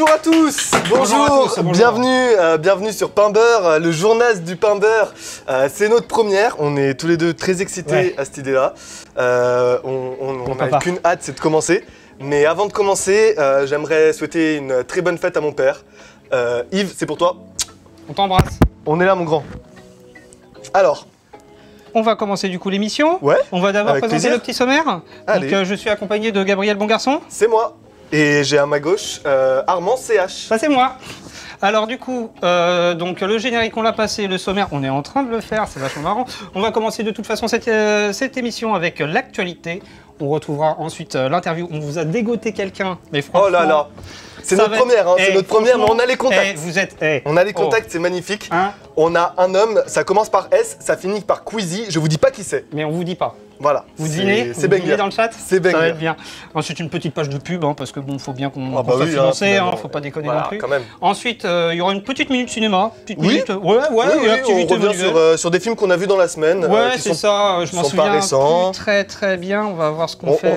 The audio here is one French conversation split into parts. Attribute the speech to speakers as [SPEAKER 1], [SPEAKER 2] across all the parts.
[SPEAKER 1] Bonjour à tous, bonjour, bienvenue sur Pain Beurre, le journal du pain beurre. C'est notre première, on est tous les deux très excités à cette idée-là. On n'a qu'une hâte, c'est de commencer. Mais avant de commencer, j'aimerais souhaiter une très bonne fête à mon père. Yves, c'est pour toi.
[SPEAKER 2] On t'embrasse.
[SPEAKER 1] On est là, mon grand. Alors,
[SPEAKER 2] on va commencer du coup l'émission.
[SPEAKER 1] Ouais.
[SPEAKER 2] On va d'abord présenter le petit sommaire.
[SPEAKER 1] Allez.
[SPEAKER 2] Donc je suis accompagné de Gabriel Bongarçon.
[SPEAKER 1] C'est moi. Et j'ai à ma gauche Armand CH.
[SPEAKER 2] Ça c'est moi. Alors du coup, donc le générique on l'a passé, le sommaire on est en train de le faire, c'est vachement marrant. On va commencer de toute façon cette émission avec l'actualité. On retrouvera ensuite l'interview. On vous a dégoté quelqu'un, mais franchement...
[SPEAKER 1] Oh là là. C'est notre première, hein, c'est notre première, mais on a les contacts. On a les contacts, c'est magnifique.
[SPEAKER 2] Hein,
[SPEAKER 1] on a un homme, ça commence par S, ça finit par Queasy, je vous dis pas qui c'est.
[SPEAKER 2] mais on vous dit pas.
[SPEAKER 1] Voilà.
[SPEAKER 2] Vous devinez, dans le chat.
[SPEAKER 1] C'est
[SPEAKER 2] Ça va être bien. Ensuite une petite page de pub, hein, parce que bon, faut bien qu'on fasse financer, faut pas déconner non plus.
[SPEAKER 1] Quand même.
[SPEAKER 2] Ensuite, il y aura une petite minute cinéma.
[SPEAKER 1] Oui,
[SPEAKER 2] on
[SPEAKER 1] revient sur des films qu'on a vus dans la semaine.
[SPEAKER 2] Ouais, c'est ça, je m'en souviens plus très bien, on va voir ce qu'on fait.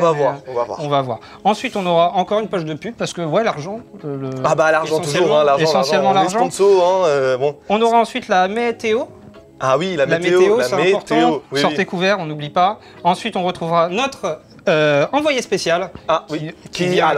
[SPEAKER 2] On va voir. Ensuite, on aura encore une page de pub, parce que ouais, l'argent.
[SPEAKER 1] Ah bah l'argent toujours, hein, l'argent.
[SPEAKER 2] Essentiellement l'argent.
[SPEAKER 1] Bon.
[SPEAKER 2] On aura ensuite la météo.
[SPEAKER 1] Ah oui, la météo,
[SPEAKER 2] c'est important. Oui, sortez couverts, on n'oublie pas. Ensuite, on retrouvera notre envoyé spécial.
[SPEAKER 1] Ah oui, qui vient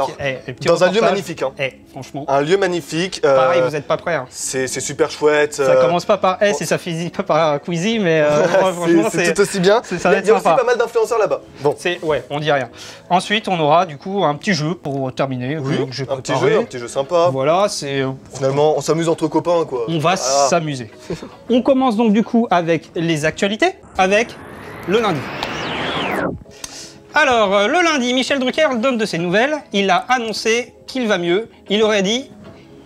[SPEAKER 1] dans un lieu magnifique. Hein.
[SPEAKER 2] Franchement.
[SPEAKER 1] Un lieu magnifique.
[SPEAKER 2] Pareil, vous n'êtes pas prêts. Hein.
[SPEAKER 1] C'est super chouette.
[SPEAKER 2] Ça commence pas par S et ça finit pas par Queasy, mais franchement,
[SPEAKER 1] c'est tout aussi bien.
[SPEAKER 2] Ça va être
[SPEAKER 1] il y a aussi pas mal d'influenceurs là-bas. Bon.
[SPEAKER 2] Ouais, on dit rien. Ensuite, on aura du coup un petit jeu pour terminer.
[SPEAKER 1] Oui, un petit jeu sympa.
[SPEAKER 2] Voilà, c'est...
[SPEAKER 1] Finalement, on s'amuse entre copains, quoi.
[SPEAKER 2] On va s'amuser. On commence donc du coup avec les actualités, avec le lundi. Alors, le lundi, Michel Drucker donne de ses nouvelles. Il a annoncé qu'il va mieux. Il aurait dit...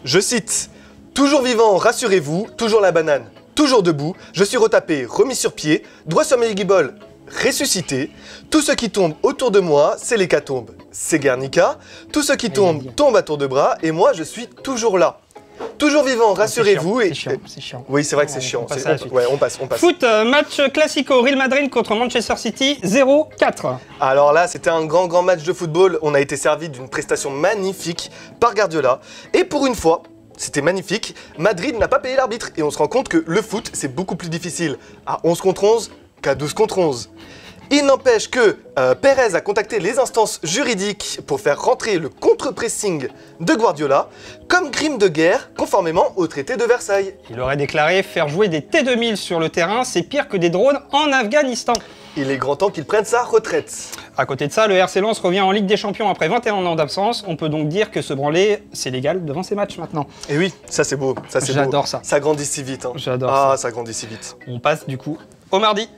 [SPEAKER 1] Je cite, « Toujours vivant, rassurez-vous, toujours la banane, toujours debout, je suis retapé, remis sur pied, droit sur mes guiboles, ressuscité. Tout ce qui tombe autour de moi, c'est l'hécatombe, c'est Guernica. Tout ce qui tombe, tombe à tour de bras, et moi, je suis toujours là. Toujours vivant, rassurez-vous.
[SPEAKER 2] C'est chiant.
[SPEAKER 1] Oui, c'est vrai que c'est chiant. On passe.
[SPEAKER 2] Foot, match classico, Real Madrid contre Manchester City, 0-4.
[SPEAKER 1] Alors là, c'était un grand match de football. On a été servi d'une prestation magnifique par Guardiola. Et pour une fois, c'était magnifique, Madrid n'a pas payé l'arbitre. Et on se rend compte que le foot, c'est beaucoup plus difficile à 11 contre 11 qu'à 12 contre 11. Il n'empêche que Pérez a contacté les instances juridiques pour faire rentrer le contre-pressing de Guardiola comme crime de guerre conformément au traité de Versailles.
[SPEAKER 2] Il aurait déclaré faire jouer des T-2000 sur le terrain, c'est pire que des drones en Afghanistan.
[SPEAKER 1] Il est grand temps qu'il prenne sa retraite.
[SPEAKER 2] À côté de ça, le RC Lens revient en Ligue des Champions après 21 ans d'absence. On peut donc dire que se branler, c'est légal devant ces matchs maintenant.
[SPEAKER 1] Et oui, ça c'est beau.
[SPEAKER 2] J'adore ça.
[SPEAKER 1] Ça grandit si vite. Hein.
[SPEAKER 2] J'adore ça.
[SPEAKER 1] Ah, ça grandit si vite.
[SPEAKER 2] On passe du coup au mardi.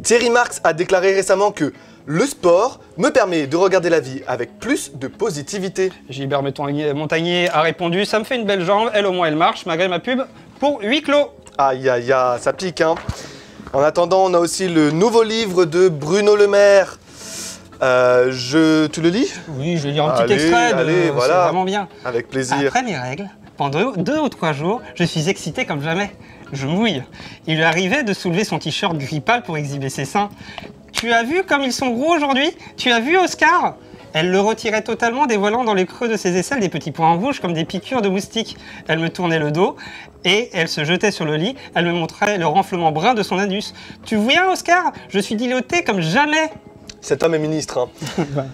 [SPEAKER 1] Thierry Marx a déclaré récemment que le sport me permet de regarder la vie avec plus de positivité.
[SPEAKER 2] Gilbert Montagnier a répondu « Ça me fait une belle jambe, elle au moins elle marche, malgré ma pub pour huis clos ».
[SPEAKER 1] Aïe aïe aïe, ça pique hein. En attendant, on a aussi le nouveau livre de Bruno Le Maire. Tu le lis?
[SPEAKER 2] Oui, je vais lire un petit extrait,
[SPEAKER 1] voilà.
[SPEAKER 2] C'est vraiment bien.
[SPEAKER 1] Avec plaisir.
[SPEAKER 2] Après mes règles, pendant 2 ou 3 jours, je suis excité comme jamais. Je mouille. Il lui arrivait de soulever son t-shirt gris pâle pour exhiber ses seins. Tu as vu comme ils sont gros aujourd'hui? Tu as vu Oscar? Elle le retirait totalement, dévoilant dans les creux de ses aisselles des petits points rouges comme des piqûres de moustiques. Elle me tournait le dos et elle se jetait sur le lit. Elle me montrait le renflement brun de son anus. Tu vois, Oscar? Je suis dilaté comme jamais.
[SPEAKER 1] Cet homme est ministre. Hein.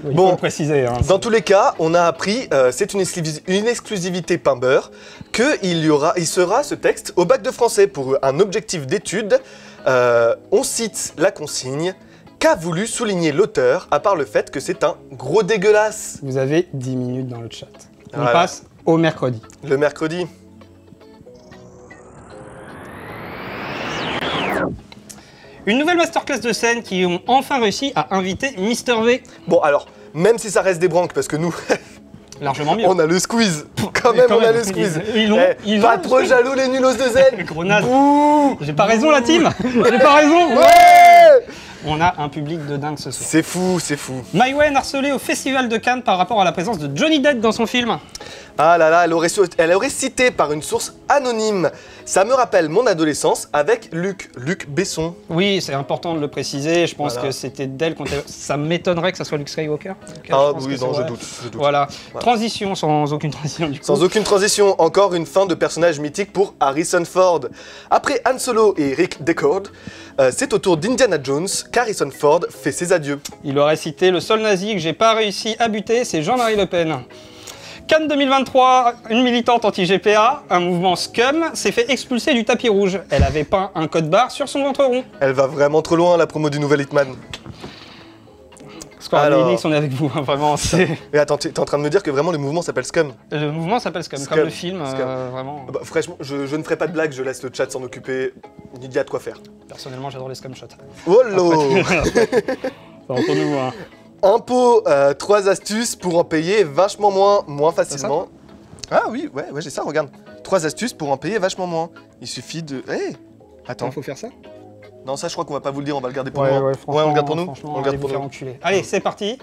[SPEAKER 2] Il faut le préciser. Hein,
[SPEAKER 1] dans tous les cas, on a appris, c'est une exclusivité Pain Beurre, qu'il sera ce texte au bac de français pour un objectif d'étude. On cite la consigne qu'a voulu souligner l'auteur, à part le fait que c'est un gros dégueulasse.
[SPEAKER 2] Vous avez 10 minutes dans le chat. On passe au mercredi.
[SPEAKER 1] Le mercredi.
[SPEAKER 2] Une nouvelle masterclass de scène qui ont enfin réussi à inviter Mister V.
[SPEAKER 1] Bon alors, même si ça reste des branques, parce que nous,
[SPEAKER 2] largement mieux.
[SPEAKER 1] On a le squeeze. Quand même, on a le squeeze.
[SPEAKER 2] Ils
[SPEAKER 1] pas trop jaloux les nulos de zen.
[SPEAKER 2] J'ai pas raison la team. J'ai pas raison.
[SPEAKER 1] Ouais.
[SPEAKER 2] On a un public de dingue ce soir.
[SPEAKER 1] C'est fou, c'est fou.
[SPEAKER 2] Mai Wen harcelée au Festival de Cannes par rapport à la présence de Johnny Depp dans son film.
[SPEAKER 1] Ah là là, elle aurait cité par une source anonyme. Ça me rappelle mon adolescence avec Luc Besson.
[SPEAKER 2] Oui, c'est important de le préciser. Je pense
[SPEAKER 1] Voilà.
[SPEAKER 2] que c'était d'elle qu'on était... Ça m'étonnerait que ça soit Luke Skywalker.
[SPEAKER 1] Ah
[SPEAKER 2] pense
[SPEAKER 1] oui,
[SPEAKER 2] que
[SPEAKER 1] non,
[SPEAKER 2] c'est
[SPEAKER 1] je
[SPEAKER 2] vrai.
[SPEAKER 1] doute.
[SPEAKER 2] Voilà. Transition sans aucune transition du coup.
[SPEAKER 1] Sans aucune transition, encore une fin de personnage mythique pour Harrison Ford. Après Han Solo et Rick Deckard, c'est au tour d'Indiana Jones qu'Harrison Ford fait ses adieux.
[SPEAKER 2] Il aurait cité le seul nazi que j'ai pas réussi à buter, c'est Jean-Marie Le Pen. Cannes 2023, une militante anti-GPA, un mouvement scum, s'est fait expulser du tapis rouge. Elle avait peint un code barre sur son ventre rond.
[SPEAKER 1] Elle va vraiment trop loin, la promo du nouvel Hitman.
[SPEAKER 2] Square
[SPEAKER 1] Alors.
[SPEAKER 2] Enix, on est avec vous, hein, vraiment.
[SPEAKER 1] Mais attends, t'es en train de me dire que vraiment le mouvement s'appelle Scum?
[SPEAKER 2] Le mouvement s'appelle scum,
[SPEAKER 1] Scum,
[SPEAKER 2] comme le film,
[SPEAKER 1] Scum.
[SPEAKER 2] vraiment.
[SPEAKER 1] Bah, franchement, je ne ferai pas de blague, je laisse le chat s'en occuper. Il y a de quoi faire.
[SPEAKER 2] Personnellement, j'adore les scum shots.
[SPEAKER 1] Oh lolo.
[SPEAKER 2] Entre nous, hein.
[SPEAKER 1] Impôt, 3 astuces pour en payer vachement moins facilement. Ah oui, ouais, j'ai ça, regarde. 3 astuces pour en payer vachement moins. Il suffit de... Hé Attends.
[SPEAKER 2] Faut faire ça.
[SPEAKER 1] Non, ça je crois qu'on va pas vous le dire, on va le garder pour nous. hein. on le garde pour nous.
[SPEAKER 2] Franchement,
[SPEAKER 1] On le garde
[SPEAKER 2] allez vous
[SPEAKER 1] pour
[SPEAKER 2] faire
[SPEAKER 1] nous.
[SPEAKER 2] enculer. Allez, c'est parti.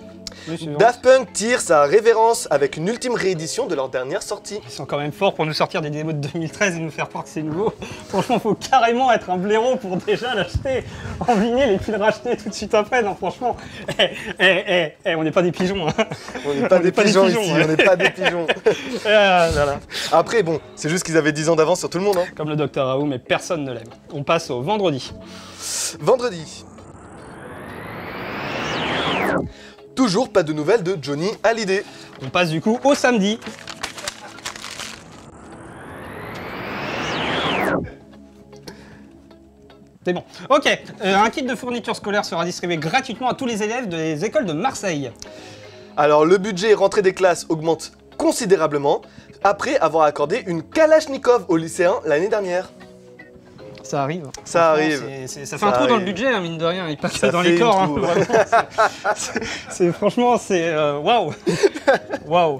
[SPEAKER 2] Le suivant.
[SPEAKER 1] Daft Punk tire sa révérence avec une ultime réédition de leur dernière sortie.
[SPEAKER 2] Ils sont quand même forts pour nous sortir des démos de 2013 et nous faire croire que c'est nouveau. Franchement, faut carrément être un blaireau pour déjà l'acheter en vinyle et puis le racheter tout de suite après. Non, franchement, on n'est pas des pigeons. Hein.
[SPEAKER 1] On n'est pas des pigeons ici,
[SPEAKER 2] ouais.
[SPEAKER 1] on n'est pas des pigeons.
[SPEAKER 2] Voilà.
[SPEAKER 1] Après, bon, c'est juste qu'ils avaient 10 ans d'avance sur tout le monde. Hein.
[SPEAKER 2] Comme le Dr Raoult, mais personne ne l'aime. On passe au vendredi.
[SPEAKER 1] Vendredi. Toujours pas de nouvelles de Johnny Hallyday.
[SPEAKER 2] On passe du coup au samedi. C'est bon. Ok, un kit de fourniture scolaire sera distribué gratuitement à tous les élèves des écoles de Marseille.
[SPEAKER 1] Alors, le budget rentrée des classes augmente considérablement après avoir accordé une Kalachnikov aux lycéens l'année dernière.
[SPEAKER 2] Ça arrive.
[SPEAKER 1] Ça
[SPEAKER 2] Franchement,
[SPEAKER 1] arrive.
[SPEAKER 2] Ça fait un trou dans le budget, hein, mine de rien. Il passe
[SPEAKER 1] Ça
[SPEAKER 2] dans
[SPEAKER 1] fait
[SPEAKER 2] les corps.
[SPEAKER 1] un
[SPEAKER 2] Hein,
[SPEAKER 1] trou.
[SPEAKER 2] vraiment, franchement, c'est waouh. Waouh.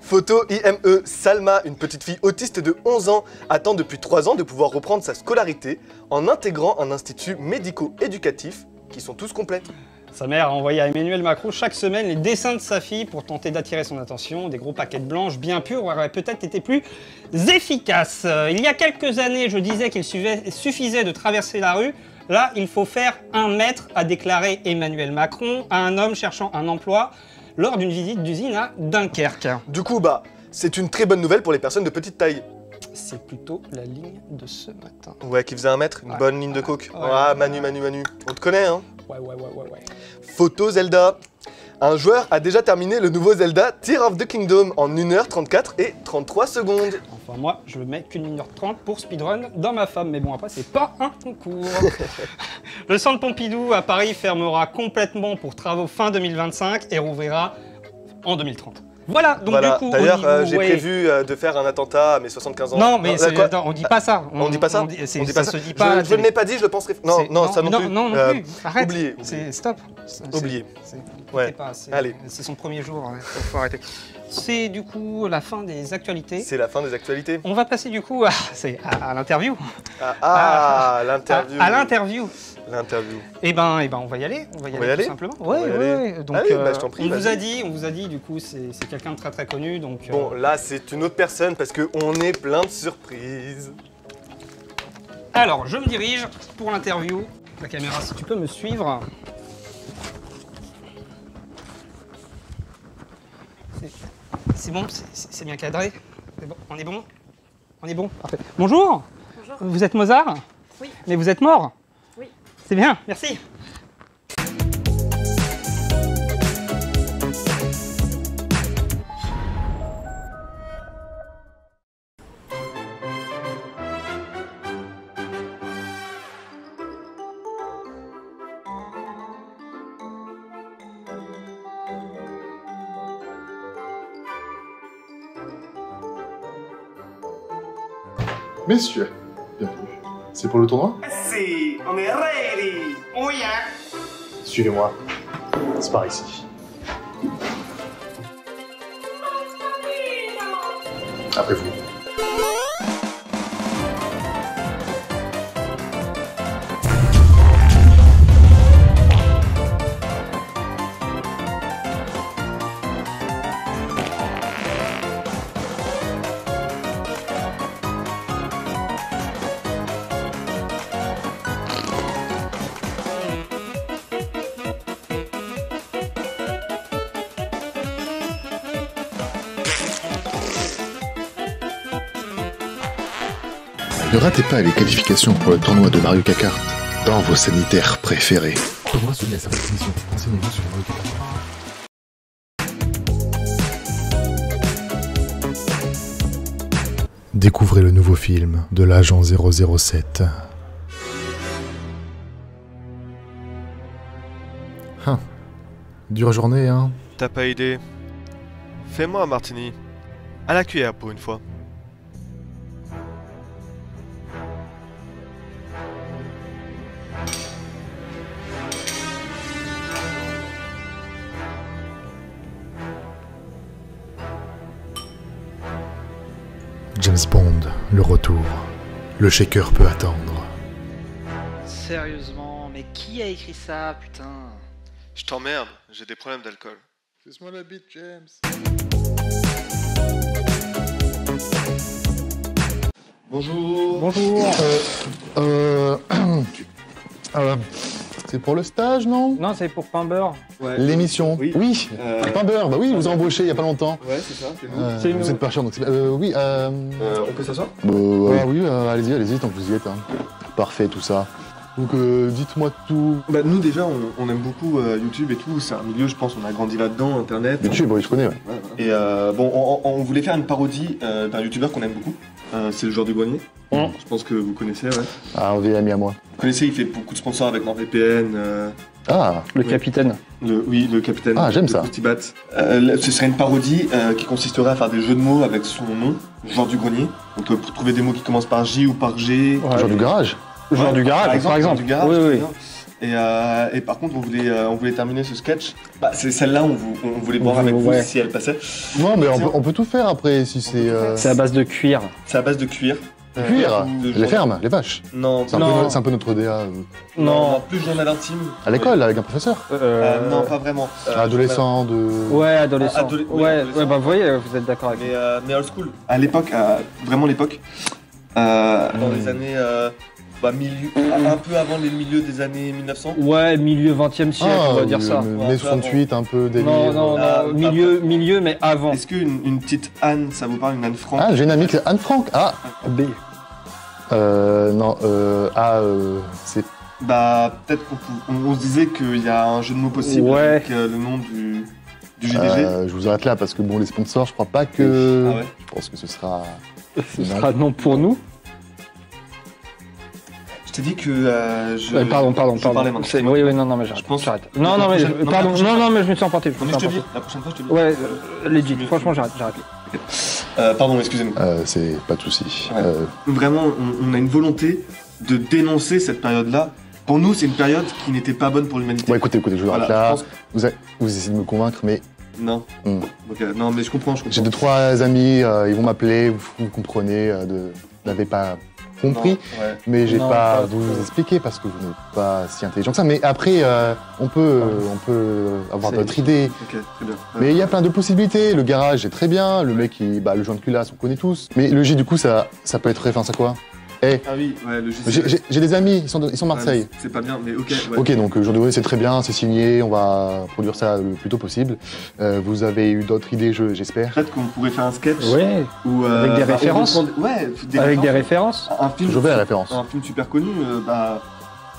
[SPEAKER 1] Photo IME, Salma, une petite fille autiste de 11 ans, attend depuis 3 ans de pouvoir reprendre sa scolarité en intégrant un institut médico-éducatif qui sont tous complets.
[SPEAKER 2] Sa mère a envoyé à Emmanuel Macron chaque semaine les dessins de sa fille pour tenter d'attirer son attention. Des gros paquets de blanches bien pures auraient peut-être été plus efficaces. Il y a quelques années, je disais qu'il suffisait de traverser la rue. Là, il faut faire 1 mètre, a déclaré Emmanuel Macron à un homme cherchant un emploi lors d'une visite d'usine à Dunkerque.
[SPEAKER 1] Du coup, bah, c'est une très bonne nouvelle pour les personnes de petite taille.
[SPEAKER 2] C'est plutôt la ligne de ce matin.
[SPEAKER 1] Ouais, qui faisait 1 mètre, une
[SPEAKER 2] Ouais.
[SPEAKER 1] bonne ligne de coke.
[SPEAKER 2] Ouais.
[SPEAKER 1] Ah, Manu. On te connaît, hein?
[SPEAKER 2] Ouais.
[SPEAKER 1] Photo Zelda. Un joueur a déjà terminé le nouveau Zelda Tears of the Kingdom en 1h34 et 33 secondes.
[SPEAKER 2] Enfin, moi, je mets qu'une minute 30 pour speedrun dans ma femme. Mais bon, après, c'est pas un concours. Le centre Pompidou à Paris fermera complètement pour travaux fin 2025 et rouvrira en 2030. Voilà, donc
[SPEAKER 1] Voilà,
[SPEAKER 2] du coup,
[SPEAKER 1] d'ailleurs,
[SPEAKER 2] au niveau,
[SPEAKER 1] j'ai
[SPEAKER 2] ouais.
[SPEAKER 1] prévu de faire un attentat à mes 75 ans.
[SPEAKER 2] Non, mais
[SPEAKER 1] quoi
[SPEAKER 2] attends, on dit pas ça.
[SPEAKER 1] On dit pas ça.
[SPEAKER 2] On dit
[SPEAKER 1] On dit
[SPEAKER 2] ça
[SPEAKER 1] pas
[SPEAKER 2] se
[SPEAKER 1] ça.
[SPEAKER 2] dit pas. à la
[SPEAKER 1] Je ne
[SPEAKER 2] télé.
[SPEAKER 1] l'ai pas dit, je le penserai. Non,
[SPEAKER 2] C'est-
[SPEAKER 1] non, ça non plus.
[SPEAKER 2] Non, plus. Arrête.
[SPEAKER 1] Oubliez.
[SPEAKER 2] C'est stop.
[SPEAKER 1] Oubliez.
[SPEAKER 2] Écoutez
[SPEAKER 1] Ouais.
[SPEAKER 2] pas, c'est
[SPEAKER 1] Allez.
[SPEAKER 2] c'est son premier jour. Hein, faut arrêter. C'est du coup la fin des actualités.
[SPEAKER 1] C'est la fin des actualités.
[SPEAKER 2] On va passer du coup à l'interview.
[SPEAKER 1] L'interview.
[SPEAKER 2] À l'interview.
[SPEAKER 1] L'interview.
[SPEAKER 2] Eh ben, on va y aller. On va y aller tout simplement.
[SPEAKER 1] On va y aller.
[SPEAKER 2] Donc,
[SPEAKER 1] Allez, bah, je t'en prie,
[SPEAKER 2] on vous
[SPEAKER 1] vas-y.
[SPEAKER 2] a dit, du coup, c'est quelqu'un de très très connu. Donc,
[SPEAKER 1] Bon, là, c'est une autre personne parce qu'on est plein de surprises.
[SPEAKER 2] alors, je me dirige pour l'interview. La caméra, si tu peux me suivre. C'est bon, c'est bien cadré. C'est bon, on est bon. On est bon. Parfait. Bonjour.
[SPEAKER 3] Bonjour.
[SPEAKER 2] Vous êtes Mozart?
[SPEAKER 3] Oui.
[SPEAKER 2] Mais vous êtes mort?
[SPEAKER 3] Oui.
[SPEAKER 2] C'est bien, merci.
[SPEAKER 4] Messieurs, bienvenue. C'est pour le tournoi?
[SPEAKER 1] Si, on est ready.
[SPEAKER 2] Oh yeah.
[SPEAKER 4] Suivez-moi. C'est par ici. Après vous. Ne ratez pas les qualifications pour le tournoi de Mario Kart dans vos sanitaires préférés. Tournoi soumis à certaines conditions. Renseignez-vous sur Mario Kart. Découvrez le nouveau film de l'agent 007. Dure journée, hein.
[SPEAKER 1] T'as pas idée. Fais-moi un martini. À la cuillère pour une fois.
[SPEAKER 4] James Bond, le retour. Le shaker peut attendre.
[SPEAKER 3] Sérieusement, mais qui a écrit ça, putain?
[SPEAKER 1] Je t'emmerde, j'ai des problèmes d'alcool.
[SPEAKER 4] Fais-moi la bite, James.
[SPEAKER 1] Bonjour.
[SPEAKER 2] Bonjour.
[SPEAKER 4] C'est pour le stage, non?
[SPEAKER 2] Non, c'est pour pain beurre.
[SPEAKER 1] Ouais.
[SPEAKER 4] L'émission.
[SPEAKER 1] Oui.
[SPEAKER 4] Pain beurre, bah oui, vous a embauché il y a pas longtemps.
[SPEAKER 1] Ouais, c'est ça, c'est vous.
[SPEAKER 2] C'est
[SPEAKER 4] Vous
[SPEAKER 2] nous.
[SPEAKER 4] êtes pas cher, donc c'est... oui,
[SPEAKER 1] On peut s'asseoir?
[SPEAKER 4] oui, allez-y, tant que vous y êtes. Hein. Parfait, tout ça. Donc, dites-moi tout.
[SPEAKER 1] Bah nous déjà, on aime beaucoup YouTube et tout, c'est un milieu, je pense, on a grandi là-dedans, Internet.
[SPEAKER 4] YouTube, oui, je connais, ouais.
[SPEAKER 1] Ouais, voilà. Et bon, on voulait faire une parodie d'un youtubeur qu'on aime beaucoup, c'est le joueur du grenier. Je pense que vous connaissez, ouais.
[SPEAKER 4] Ah, un vieil ami à moi.
[SPEAKER 1] Vous connaissez, il fait beaucoup de sponsors avec NordVPN.
[SPEAKER 4] Ah,
[SPEAKER 2] Le
[SPEAKER 1] Oui.
[SPEAKER 2] capitaine.
[SPEAKER 1] Le capitaine.
[SPEAKER 4] Ah, j'aime
[SPEAKER 1] de
[SPEAKER 4] ça.
[SPEAKER 1] Krusty Bat. Ce serait une parodie qui consisterait à faire des jeux de mots avec son nom, joueur du grenier. Donc pour trouver des mots qui commencent par J ou par G.
[SPEAKER 2] Ouais.
[SPEAKER 4] genre du garage.
[SPEAKER 2] Genre du garage, par exemple.
[SPEAKER 1] Genre du garage,
[SPEAKER 2] Oui,
[SPEAKER 1] très
[SPEAKER 2] oui.
[SPEAKER 1] bien. Et par contre, on voulait terminer ce sketch. Bah, c'est celle-là, on voulait voir avec vous
[SPEAKER 2] Ouais.
[SPEAKER 1] si elle passait.
[SPEAKER 4] Non, mais on peut tout faire après, si c'est...
[SPEAKER 2] C'est à base de cuir.
[SPEAKER 1] C'est à base de cuir.
[SPEAKER 4] Cuir,
[SPEAKER 1] de
[SPEAKER 4] les fermes, les vaches.
[SPEAKER 1] Non,
[SPEAKER 4] C'est un,
[SPEAKER 2] Non.
[SPEAKER 4] c'est un peu notre DA.
[SPEAKER 2] Non.
[SPEAKER 1] plus journal intime.
[SPEAKER 4] À l'école, avec un professeur.
[SPEAKER 1] Non, pas vraiment.
[SPEAKER 4] Adolescent, de...
[SPEAKER 2] Ouais, adolescent.
[SPEAKER 1] oui,
[SPEAKER 2] Ouais,
[SPEAKER 1] adolescent.
[SPEAKER 2] ouais, bah vous voyez, vous êtes d'accord avec moi.
[SPEAKER 1] Mais old school. À l'époque, vraiment l'époque, dans les années, un peu avant les milieux des années 1900.
[SPEAKER 2] Ouais, milieu 20e siècle, on va dire ça.
[SPEAKER 4] Mai 68, un peu délire.
[SPEAKER 2] Non, non,
[SPEAKER 1] Ah,
[SPEAKER 2] non, milieu, mais avant.
[SPEAKER 1] Est-ce qu'une petite Anne, ça vous parle, une Anne Frank?
[SPEAKER 4] Ah, j'ai une amie qui c'est Anne Frank. Ah,
[SPEAKER 2] B.
[SPEAKER 4] non, c'est...
[SPEAKER 1] Bah, peut-être qu'on se disait qu'il y a un jeu de mots possible
[SPEAKER 2] Ouais.
[SPEAKER 1] avec le nom du GDG.
[SPEAKER 4] je vous arrête là parce que bon, les sponsors, je crois pas que...
[SPEAKER 1] Ah ouais.
[SPEAKER 4] Je pense que ce sera...
[SPEAKER 2] Ce sera non pour nous.
[SPEAKER 1] Je t'ai dit que je.
[SPEAKER 2] Pardon.
[SPEAKER 1] je parlais maintenant.
[SPEAKER 2] Oui, non, mais j'arrête.
[SPEAKER 1] Je pense-
[SPEAKER 2] J'arrête. Non, mais
[SPEAKER 1] prochaine- non,
[SPEAKER 2] pardon,
[SPEAKER 1] la prochaine
[SPEAKER 2] non, mais je me suis emporté.
[SPEAKER 1] Non, mais je te dis, la prochaine fois, je te dis.
[SPEAKER 2] Ouais, legit. Franchement, j'arrête.
[SPEAKER 1] Pardon, excusez-moi.
[SPEAKER 4] c'est pas de souci.
[SPEAKER 1] Ouais. Vraiment, on a une volonté de dénoncer cette période-là. Pour nous, c'est une période qui n'était pas bonne pour l'humanité.
[SPEAKER 4] Bon, écoutez, je vous arrête
[SPEAKER 1] Voilà,
[SPEAKER 4] là.
[SPEAKER 1] je pense-
[SPEAKER 4] Vous essayez de me convaincre, mais
[SPEAKER 1] Non.
[SPEAKER 4] Hmm.
[SPEAKER 1] Ok, non, mais je comprends.
[SPEAKER 4] j'ai 2-3 amis, ils vont m'appeler, vous comprenez, vous n'avez pas compris.
[SPEAKER 1] Non, ouais.
[SPEAKER 4] Mais j'ai
[SPEAKER 2] Non,
[SPEAKER 4] pas à
[SPEAKER 2] pas
[SPEAKER 4] vous expliquer parce que vous n'êtes pas si intelligent que ça. Mais après, on peut avoir
[SPEAKER 2] C'est-
[SPEAKER 4] d'autres idées.
[SPEAKER 1] Ok, très bien.
[SPEAKER 4] Mais il y a plein de possibilités. Le garage est très bien. Le mec, le joint de culasse, on connaît tous. Mais le J, du coup, ça peut être référence à quoi? Eh,
[SPEAKER 1] Ah oui, ouais, le GC.
[SPEAKER 4] j'ai des amis, ils sont Marseille.
[SPEAKER 1] Ouais, c'est pas bien, mais ok. Ouais.
[SPEAKER 4] Ok, donc jour de c'est très bien, c'est signé, on va produire ça le plus tôt possible. Vous avez eu d'autres idées, j'espère.
[SPEAKER 1] Peut-être qu'on pourrait faire un sketch
[SPEAKER 2] Ouais,
[SPEAKER 1] où,
[SPEAKER 2] Avec des
[SPEAKER 1] on
[SPEAKER 2] références.
[SPEAKER 1] reprend Ouais,
[SPEAKER 2] avec des références.
[SPEAKER 1] Un film.
[SPEAKER 4] Je vais à la référence.
[SPEAKER 1] Un film super connu,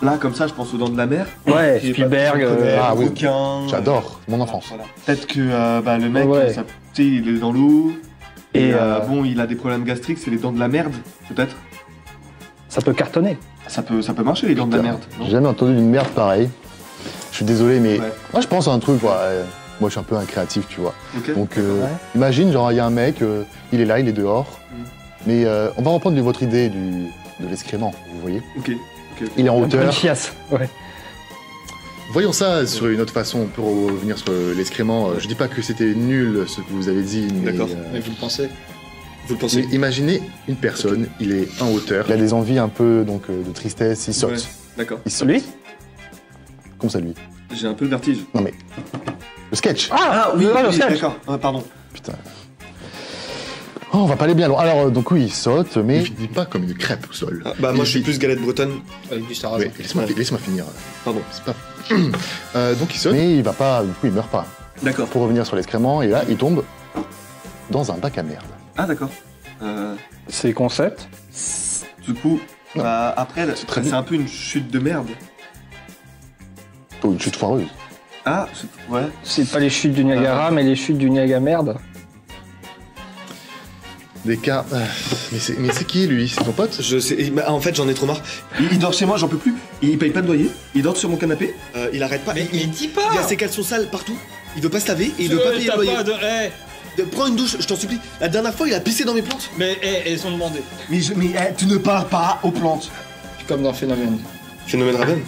[SPEAKER 1] là, comme ça, je pense aux Dents de la Mer.
[SPEAKER 2] Ouais,
[SPEAKER 1] Qui est
[SPEAKER 2] Spielberg.
[SPEAKER 1] pas-
[SPEAKER 4] Ah oui.
[SPEAKER 1] Requin,
[SPEAKER 4] J'adore, mon enfance.
[SPEAKER 1] Voilà. Peut-être que le mec,
[SPEAKER 2] Ouais.
[SPEAKER 1] tu sais, il est dans l'eau.
[SPEAKER 2] Et
[SPEAKER 1] Et bon, il a des problèmes gastriques, c'est les dents de la merde, peut-être.
[SPEAKER 2] ça peut cartonner.
[SPEAKER 1] Ça peut marcher, les dents de la merde. non
[SPEAKER 4] J'ai jamais entendu d'une merde pareille. Je suis désolé, mais
[SPEAKER 1] Ouais.
[SPEAKER 4] moi je pense à un truc, quoi. Moi je suis un peu un créatif, tu vois.
[SPEAKER 1] Ok.
[SPEAKER 4] Donc
[SPEAKER 2] Ouais.
[SPEAKER 4] imagine, genre, il y a un mec, il est là, il est dehors. Mais on va reprendre votre idée de l'excrément, vous voyez.
[SPEAKER 1] Ok.
[SPEAKER 4] Il est en
[SPEAKER 2] Un peu de
[SPEAKER 4] hauteur.
[SPEAKER 2] chiasse. Ouais.
[SPEAKER 4] Voyons ça sur une autre façon, on peut revenir sur l'excrément. Je dis pas que c'était nul ce que vous avez dit, mais,
[SPEAKER 1] D'accord.
[SPEAKER 5] Mais vous le pensez? Vous le
[SPEAKER 4] mais
[SPEAKER 5] pensez?
[SPEAKER 4] imaginez une personne, il est en hauteur. Il a des envies un peu donc, de tristesse, il saute.
[SPEAKER 1] Ouais, d'accord.
[SPEAKER 4] Il saute.
[SPEAKER 2] Lui
[SPEAKER 4] Comment ça lui?
[SPEAKER 1] J'ai un peu le vertige.
[SPEAKER 4] Le sketch.
[SPEAKER 1] Ah
[SPEAKER 2] le sketch.
[SPEAKER 1] d'accord. Pardon.
[SPEAKER 4] Putain. Oh, on va pas aller bien loin. Alors, donc oui, il saute, mais il finit pas comme une crêpe au sol.
[SPEAKER 1] Bah moi je suis plus galette bretonne.
[SPEAKER 5] Avec du sarrasin.
[SPEAKER 4] Ouais, laisse-moi finir.
[SPEAKER 1] Pardon.
[SPEAKER 4] C'est pas... donc il saute, mais il va pas, du coup il meurt pas.
[SPEAKER 1] D'accord.
[SPEAKER 4] Pour revenir sur l'excrément, et là il tombe dans un bac à merde.
[SPEAKER 1] Ah d'accord.
[SPEAKER 2] C'est concept.
[SPEAKER 1] Tout de peau.
[SPEAKER 4] Non.
[SPEAKER 1] Bah, après,
[SPEAKER 4] très bien.
[SPEAKER 1] c'est un peu une chute de merde.
[SPEAKER 4] Oh, une chute foireuse.
[SPEAKER 1] Ah, ouais.
[SPEAKER 6] C'est pas les chutes du Niagara, mais les chutes du Niagara merde.
[SPEAKER 4] Des cas. Mais c'est qui lui? C'est ton pote?
[SPEAKER 1] Je sais, en fait, j'en ai trop marre. Il dort chez moi, j'en peux plus. Il paye pas de loyer. Il dort sur mon canapé. Il arrête pas.
[SPEAKER 2] Mais il dit pas.
[SPEAKER 1] Il a ses caleçons sales partout. Il veut pas se laver et il veut pas payer le loyer. Prends une douche, je t'en supplie. La dernière fois, il a pissé dans mes plantes.
[SPEAKER 2] Mais elles sont demandées.
[SPEAKER 1] Mais tu ne parles pas aux plantes.
[SPEAKER 6] Comme dans Phénomène.
[SPEAKER 1] Phénomène Raven.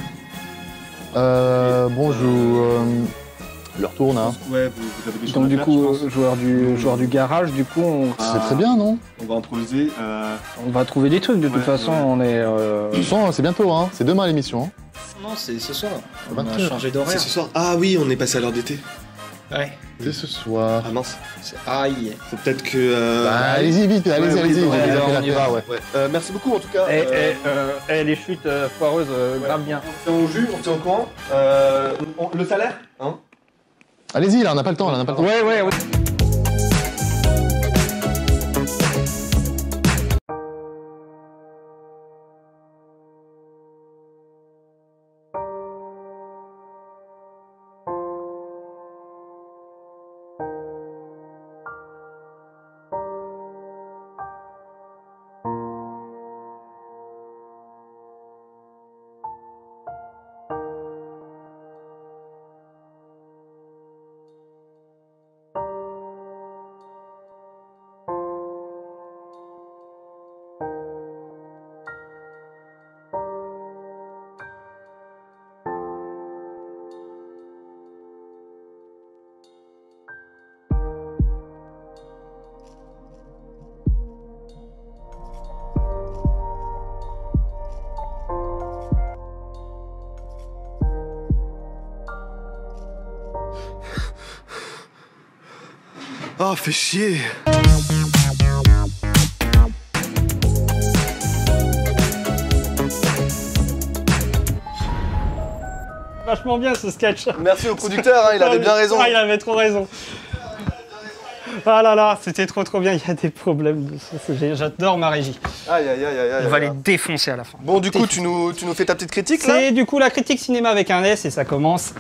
[SPEAKER 4] Bon, je retourne, hein.
[SPEAKER 1] Ouais, vous avez des choses
[SPEAKER 6] Donc
[SPEAKER 1] à
[SPEAKER 6] du
[SPEAKER 1] faire,
[SPEAKER 6] coup,
[SPEAKER 1] je
[SPEAKER 6] joueur du garage, du coup,
[SPEAKER 4] C'est très bien, non?
[SPEAKER 1] pense. On va improviser.
[SPEAKER 6] on va trouver des trucs. De toute
[SPEAKER 1] Ouais,
[SPEAKER 6] façon,
[SPEAKER 1] ouais.
[SPEAKER 6] on est.
[SPEAKER 4] De toute façon, c'est bientôt, hein. C'est demain l'émission. Hein.
[SPEAKER 5] Non, c'est ce soir. On a
[SPEAKER 4] 23.
[SPEAKER 5] changé
[SPEAKER 1] C'est
[SPEAKER 5] d'horaire.
[SPEAKER 1] ce soir. Ah oui, on est passé à l'heure d'été.
[SPEAKER 5] Ouais.
[SPEAKER 4] C'est ce soir.
[SPEAKER 1] Ah mince.
[SPEAKER 5] Aïe.
[SPEAKER 1] Faut peut-être que.
[SPEAKER 4] Bah, allez-y vite, allez-y,
[SPEAKER 1] ouais,
[SPEAKER 4] allez-y.
[SPEAKER 1] ouais,
[SPEAKER 4] J'ai
[SPEAKER 6] alors,
[SPEAKER 4] fait
[SPEAKER 6] on y
[SPEAKER 4] l'affaire,
[SPEAKER 6] va.
[SPEAKER 4] ouais.
[SPEAKER 1] Ouais. Merci beaucoup en tout cas.
[SPEAKER 6] Les chutes foireuses, grave bien.
[SPEAKER 1] On se tient au jus, on se tient au courant. Le salaire, hein?
[SPEAKER 4] Allez-y, là, on n'a pas le temps, là, on n'a pas le temps.
[SPEAKER 6] Ouais.
[SPEAKER 1] Oh, fais chier.
[SPEAKER 2] Vachement bien ce sketch.
[SPEAKER 1] Merci au producteur, hein, il avait bien raison.
[SPEAKER 2] Ah, il avait trop raison. Ah là là, c'était trop bien, il y a des problèmes. J'adore ma régie.
[SPEAKER 1] Aïe aïe aïe aïe.
[SPEAKER 2] On va les défoncer à la fin.
[SPEAKER 1] Bon, du coup, tu nous fais ta petite critique là?
[SPEAKER 2] C'est du coup la critique cinéma avec un S et ça commence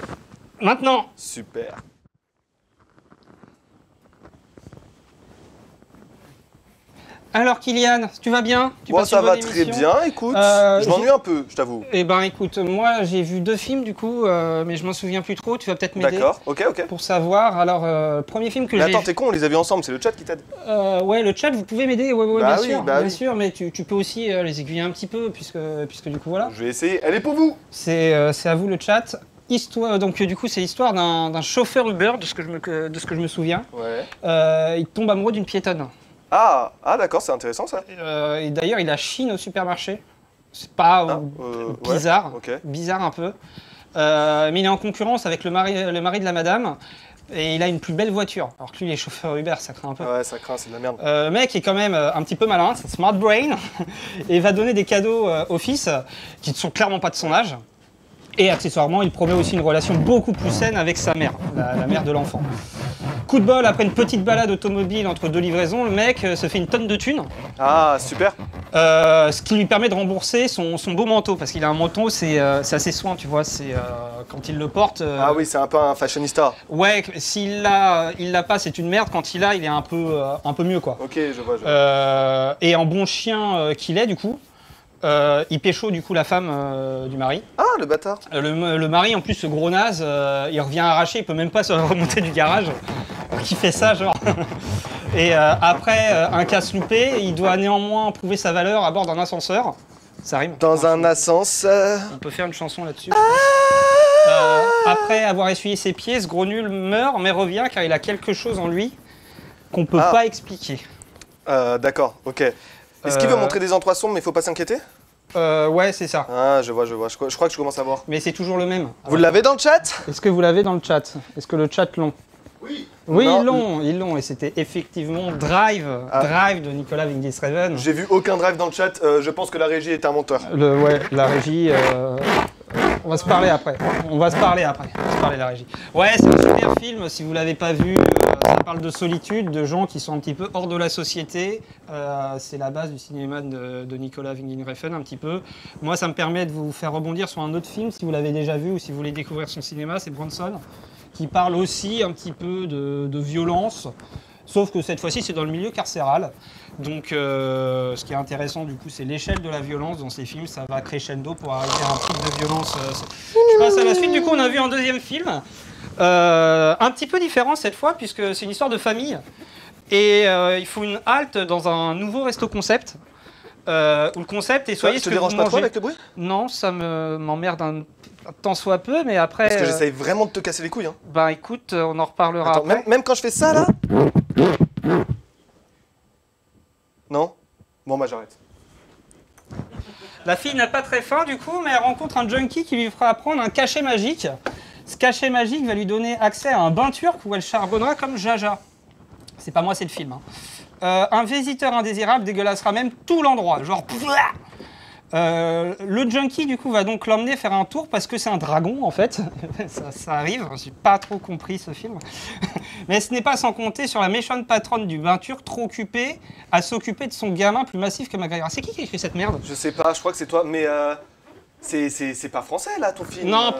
[SPEAKER 2] maintenant.
[SPEAKER 1] Super.
[SPEAKER 2] Alors Kylian, tu vas bien? Tu
[SPEAKER 1] Moi,
[SPEAKER 2] passes
[SPEAKER 1] ça
[SPEAKER 2] une
[SPEAKER 1] va
[SPEAKER 2] bonne
[SPEAKER 1] très
[SPEAKER 2] émission
[SPEAKER 1] bien, écoute. Je m'ennuie un peu, je t'avoue.
[SPEAKER 2] Eh ben écoute, moi j'ai vu 2 films du coup, mais je m'en souviens plus trop, tu vas peut-être m'aider.
[SPEAKER 1] D'accord, ok.
[SPEAKER 2] Pour savoir, alors premier film que
[SPEAKER 1] Mais
[SPEAKER 2] j'ai...
[SPEAKER 1] attends, t'es con, on les a vus ensemble, c'est le chat qui t'aide.
[SPEAKER 2] Ouais, le chat, vous pouvez m'aider, ouais,
[SPEAKER 1] Bah
[SPEAKER 2] bien
[SPEAKER 1] oui,
[SPEAKER 2] sûr,
[SPEAKER 1] bah
[SPEAKER 2] bien
[SPEAKER 1] oui.
[SPEAKER 2] sûr, mais tu peux aussi les aiguiller un petit peu, puisque du coup voilà.
[SPEAKER 1] Je vais essayer, elle est pour vous.
[SPEAKER 2] C'est à vous le chat. Histoire, donc du coup c'est l'histoire d'un chauffeur Uber, de ce que je me souviens.
[SPEAKER 1] Ouais.
[SPEAKER 2] Il tombe amoureux d'une piétonne.
[SPEAKER 1] Ah d'accord, c'est intéressant ça.
[SPEAKER 2] Et d'ailleurs il a Chine au supermarché. C'est pas bizarre,
[SPEAKER 1] ok.
[SPEAKER 2] bizarre un peu. Mais il est en concurrence avec le mari de la madame. Et il a une plus belle voiture. Alors que lui, les chauffeurs Uber, ça craint un peu.
[SPEAKER 1] Ouais, ça craint, c'est de la merde.
[SPEAKER 2] Le mec est quand même un petit peu malin, c'est smart brain, et va donner des cadeaux au fils qui ne sont clairement pas de son âge. Et accessoirement, il promet aussi une relation beaucoup plus saine avec sa mère, la mère de l'enfant. Coup de bol, après une petite balade automobile entre 2 livraisons, le mec se fait une tonne de thunes.
[SPEAKER 1] Ah, super.
[SPEAKER 2] Ce qui lui permet de rembourser son beau manteau, parce qu'il a un manteau, c'est assez soin, tu vois, c'est quand il le porte...
[SPEAKER 1] Ah oui, c'est un peu un fashionista.
[SPEAKER 2] Ouais, s'il l'a pas, c'est une merde, quand il l'a, il est un peu mieux, quoi.
[SPEAKER 1] Ok, je vois.
[SPEAKER 2] Et en bon chien qu'il est, du coup, il pécho du coup la femme du mari.
[SPEAKER 1] Ah, le bâtard.
[SPEAKER 2] Le mari, en plus, ce gros naze, il revient arraché, il peut même pas se remonter du garage. Qui fait ça, genre. Et après un casse loupé, il doit néanmoins prouver sa valeur à bord d'un ascenseur. Ça rime.
[SPEAKER 1] Dans un ascenseur.
[SPEAKER 2] On peut faire une chanson là-dessus. Après avoir essuyé ses pieds, ce gros nul meurt, mais revient car il a quelque chose en lui qu'on peut pas expliquer.
[SPEAKER 1] D'accord, ok. Est-ce qu'il veut montrer des endroits sombres mais il faut pas s'inquiéter?
[SPEAKER 2] Ouais, c'est ça.
[SPEAKER 1] Ah, je vois. Je crois que je commence à voir.
[SPEAKER 2] Mais c'est toujours le même.
[SPEAKER 1] Vous l'avez dans le chat?
[SPEAKER 2] Est-ce que vous l'avez dans le chat? Est-ce que le chat l'ont?
[SPEAKER 1] Oui.
[SPEAKER 2] Oui,
[SPEAKER 1] Non.
[SPEAKER 2] ils l'ont, et c'était effectivement Drive de Nicolas Winding-Refn.
[SPEAKER 1] J'ai vu aucun drive dans le chat, je pense que la régie est un menteur.
[SPEAKER 2] Ouais, la régie, on va se parler après. On va se parler de la régie. Ouais, c'est un super film, si vous l'avez pas vu, Ça parle de solitude, de gens qui sont un petit peu hors de la société. C'est la base du cinéma de Nicolas Winding Refn, un petit peu. Moi, ça me permet de vous faire rebondir sur un autre film, si vous l'avez déjà vu ou si vous voulez découvrir son cinéma, c'est Bronson, qui parle aussi un petit peu de violence, sauf que cette fois-ci, c'est dans le milieu carcéral. Donc, ce qui est intéressant, du coup, c'est l'échelle de la violence dans ces films. Ça va crescendo pour arriver à un pic de violence. Je passe à la suite. Du coup, on a vu un deuxième film, un petit peu différent cette fois, puisque c'est une histoire de famille. Et il faut une halte dans un nouveau resto concept. Où le concept est soyez
[SPEAKER 1] Ça
[SPEAKER 2] ce
[SPEAKER 1] te
[SPEAKER 2] que
[SPEAKER 1] dérange
[SPEAKER 2] vous
[SPEAKER 1] pas trop
[SPEAKER 2] mangez.
[SPEAKER 1] avec le bruit?
[SPEAKER 2] Non, ça m'emmerde un tant soit peu, mais après...
[SPEAKER 1] Parce que j'essaye vraiment de te casser les couilles. Hein.
[SPEAKER 2] Bah écoute, on en reparlera
[SPEAKER 1] Attends,
[SPEAKER 2] après.
[SPEAKER 1] même quand je fais ça là? Non? Bon bah j'arrête.
[SPEAKER 2] La fille n'a pas très faim du coup, mais elle rencontre un junkie qui lui fera apprendre un cachet magique. Ce cachet magique va lui donner accès à un bain turc où elle charbonnera comme Jaja. C'est pas moi, c'est le film. Hein. Un visiteur indésirable dégueulassera même tout l'endroit, genre... le junkie du coup va donc l'emmener faire un tour parce que c'est un dragon en fait, ça arrive, j'ai pas trop compris ce film, mais ce n'est pas sans compter sur la méchante patronne du bain turc trop occupée à s'occuper de son gamin plus massif que MacGyver. C'est qui a écrit cette merde?
[SPEAKER 1] Je sais pas, je crois que c'est toi, mais c'est pas français là ton film?
[SPEAKER 2] Non,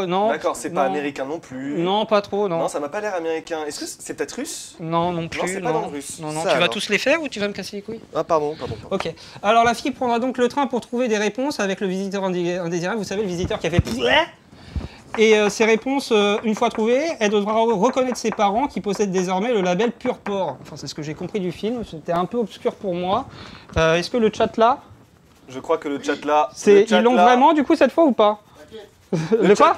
[SPEAKER 2] non.
[SPEAKER 1] D'accord, c'est pas
[SPEAKER 2] non.
[SPEAKER 1] américain non plus.
[SPEAKER 2] Non, pas trop, non.
[SPEAKER 1] Non, ça m'a pas l'air américain. Est-ce que c'est peut-être russe?
[SPEAKER 2] Non, non plus.
[SPEAKER 1] Non, c'est pas dans le russe.
[SPEAKER 2] Non, non.
[SPEAKER 1] Ça,
[SPEAKER 2] Tu vas
[SPEAKER 1] alors.
[SPEAKER 2] tous les faire ou tu vas me casser les couilles?
[SPEAKER 1] Ah pardon.
[SPEAKER 2] Ok. Alors la fille prendra donc le train pour trouver des réponses avec le visiteur indésirable. Vous savez, le visiteur qui a fait... Et ces réponses, une fois trouvées, elle devra reconnaître ses parents qui possèdent désormais le label Pur Porc. Enfin, c'est ce que j'ai compris du film. C'était un peu obscur pour moi. Est-ce que le chat là...
[SPEAKER 1] Je crois que le chat là...
[SPEAKER 2] Ils l'ont vraiment du coup cette fois ou pas? Le quoi?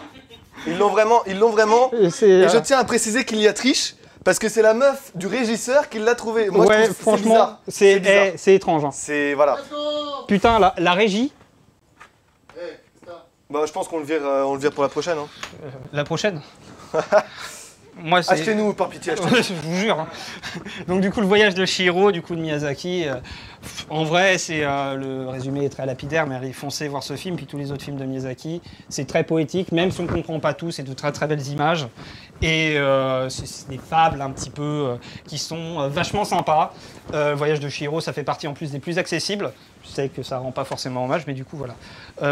[SPEAKER 1] Ils l'ont vraiment. Et je tiens à préciser qu'il y a triche, parce que c'est la meuf du régisseur qui l'a trouvé. Moi,
[SPEAKER 2] ouais,
[SPEAKER 1] je trouve
[SPEAKER 2] franchement,
[SPEAKER 1] c'est bizarre.
[SPEAKER 2] c'est étrange. Hein.
[SPEAKER 1] C'est... Voilà.
[SPEAKER 2] Putain, la régie...
[SPEAKER 1] Bah je pense qu'on le vire pour la prochaine. Hein.
[SPEAKER 2] La prochaine. Moi, c'est...
[SPEAKER 1] Achetez-nous, par pitié, achetez-nous.
[SPEAKER 2] Je vous jure. Hein. Donc du coup, le voyage de Chihiro, du coup de Miyazaki, en vrai, c'est le résumé est très lapidaire, mais allez foncez voir ce film, puis tous les autres films de Miyazaki. C'est très poétique, même si on ne comprend pas tout, c'est de très très belles images. Et c'est des fables un petit peu qui sont vachement sympas. Le voyage de Chihiro, ça fait partie en plus des plus accessibles. Je sais que ça rend pas forcément hommage, mais du coup, voilà.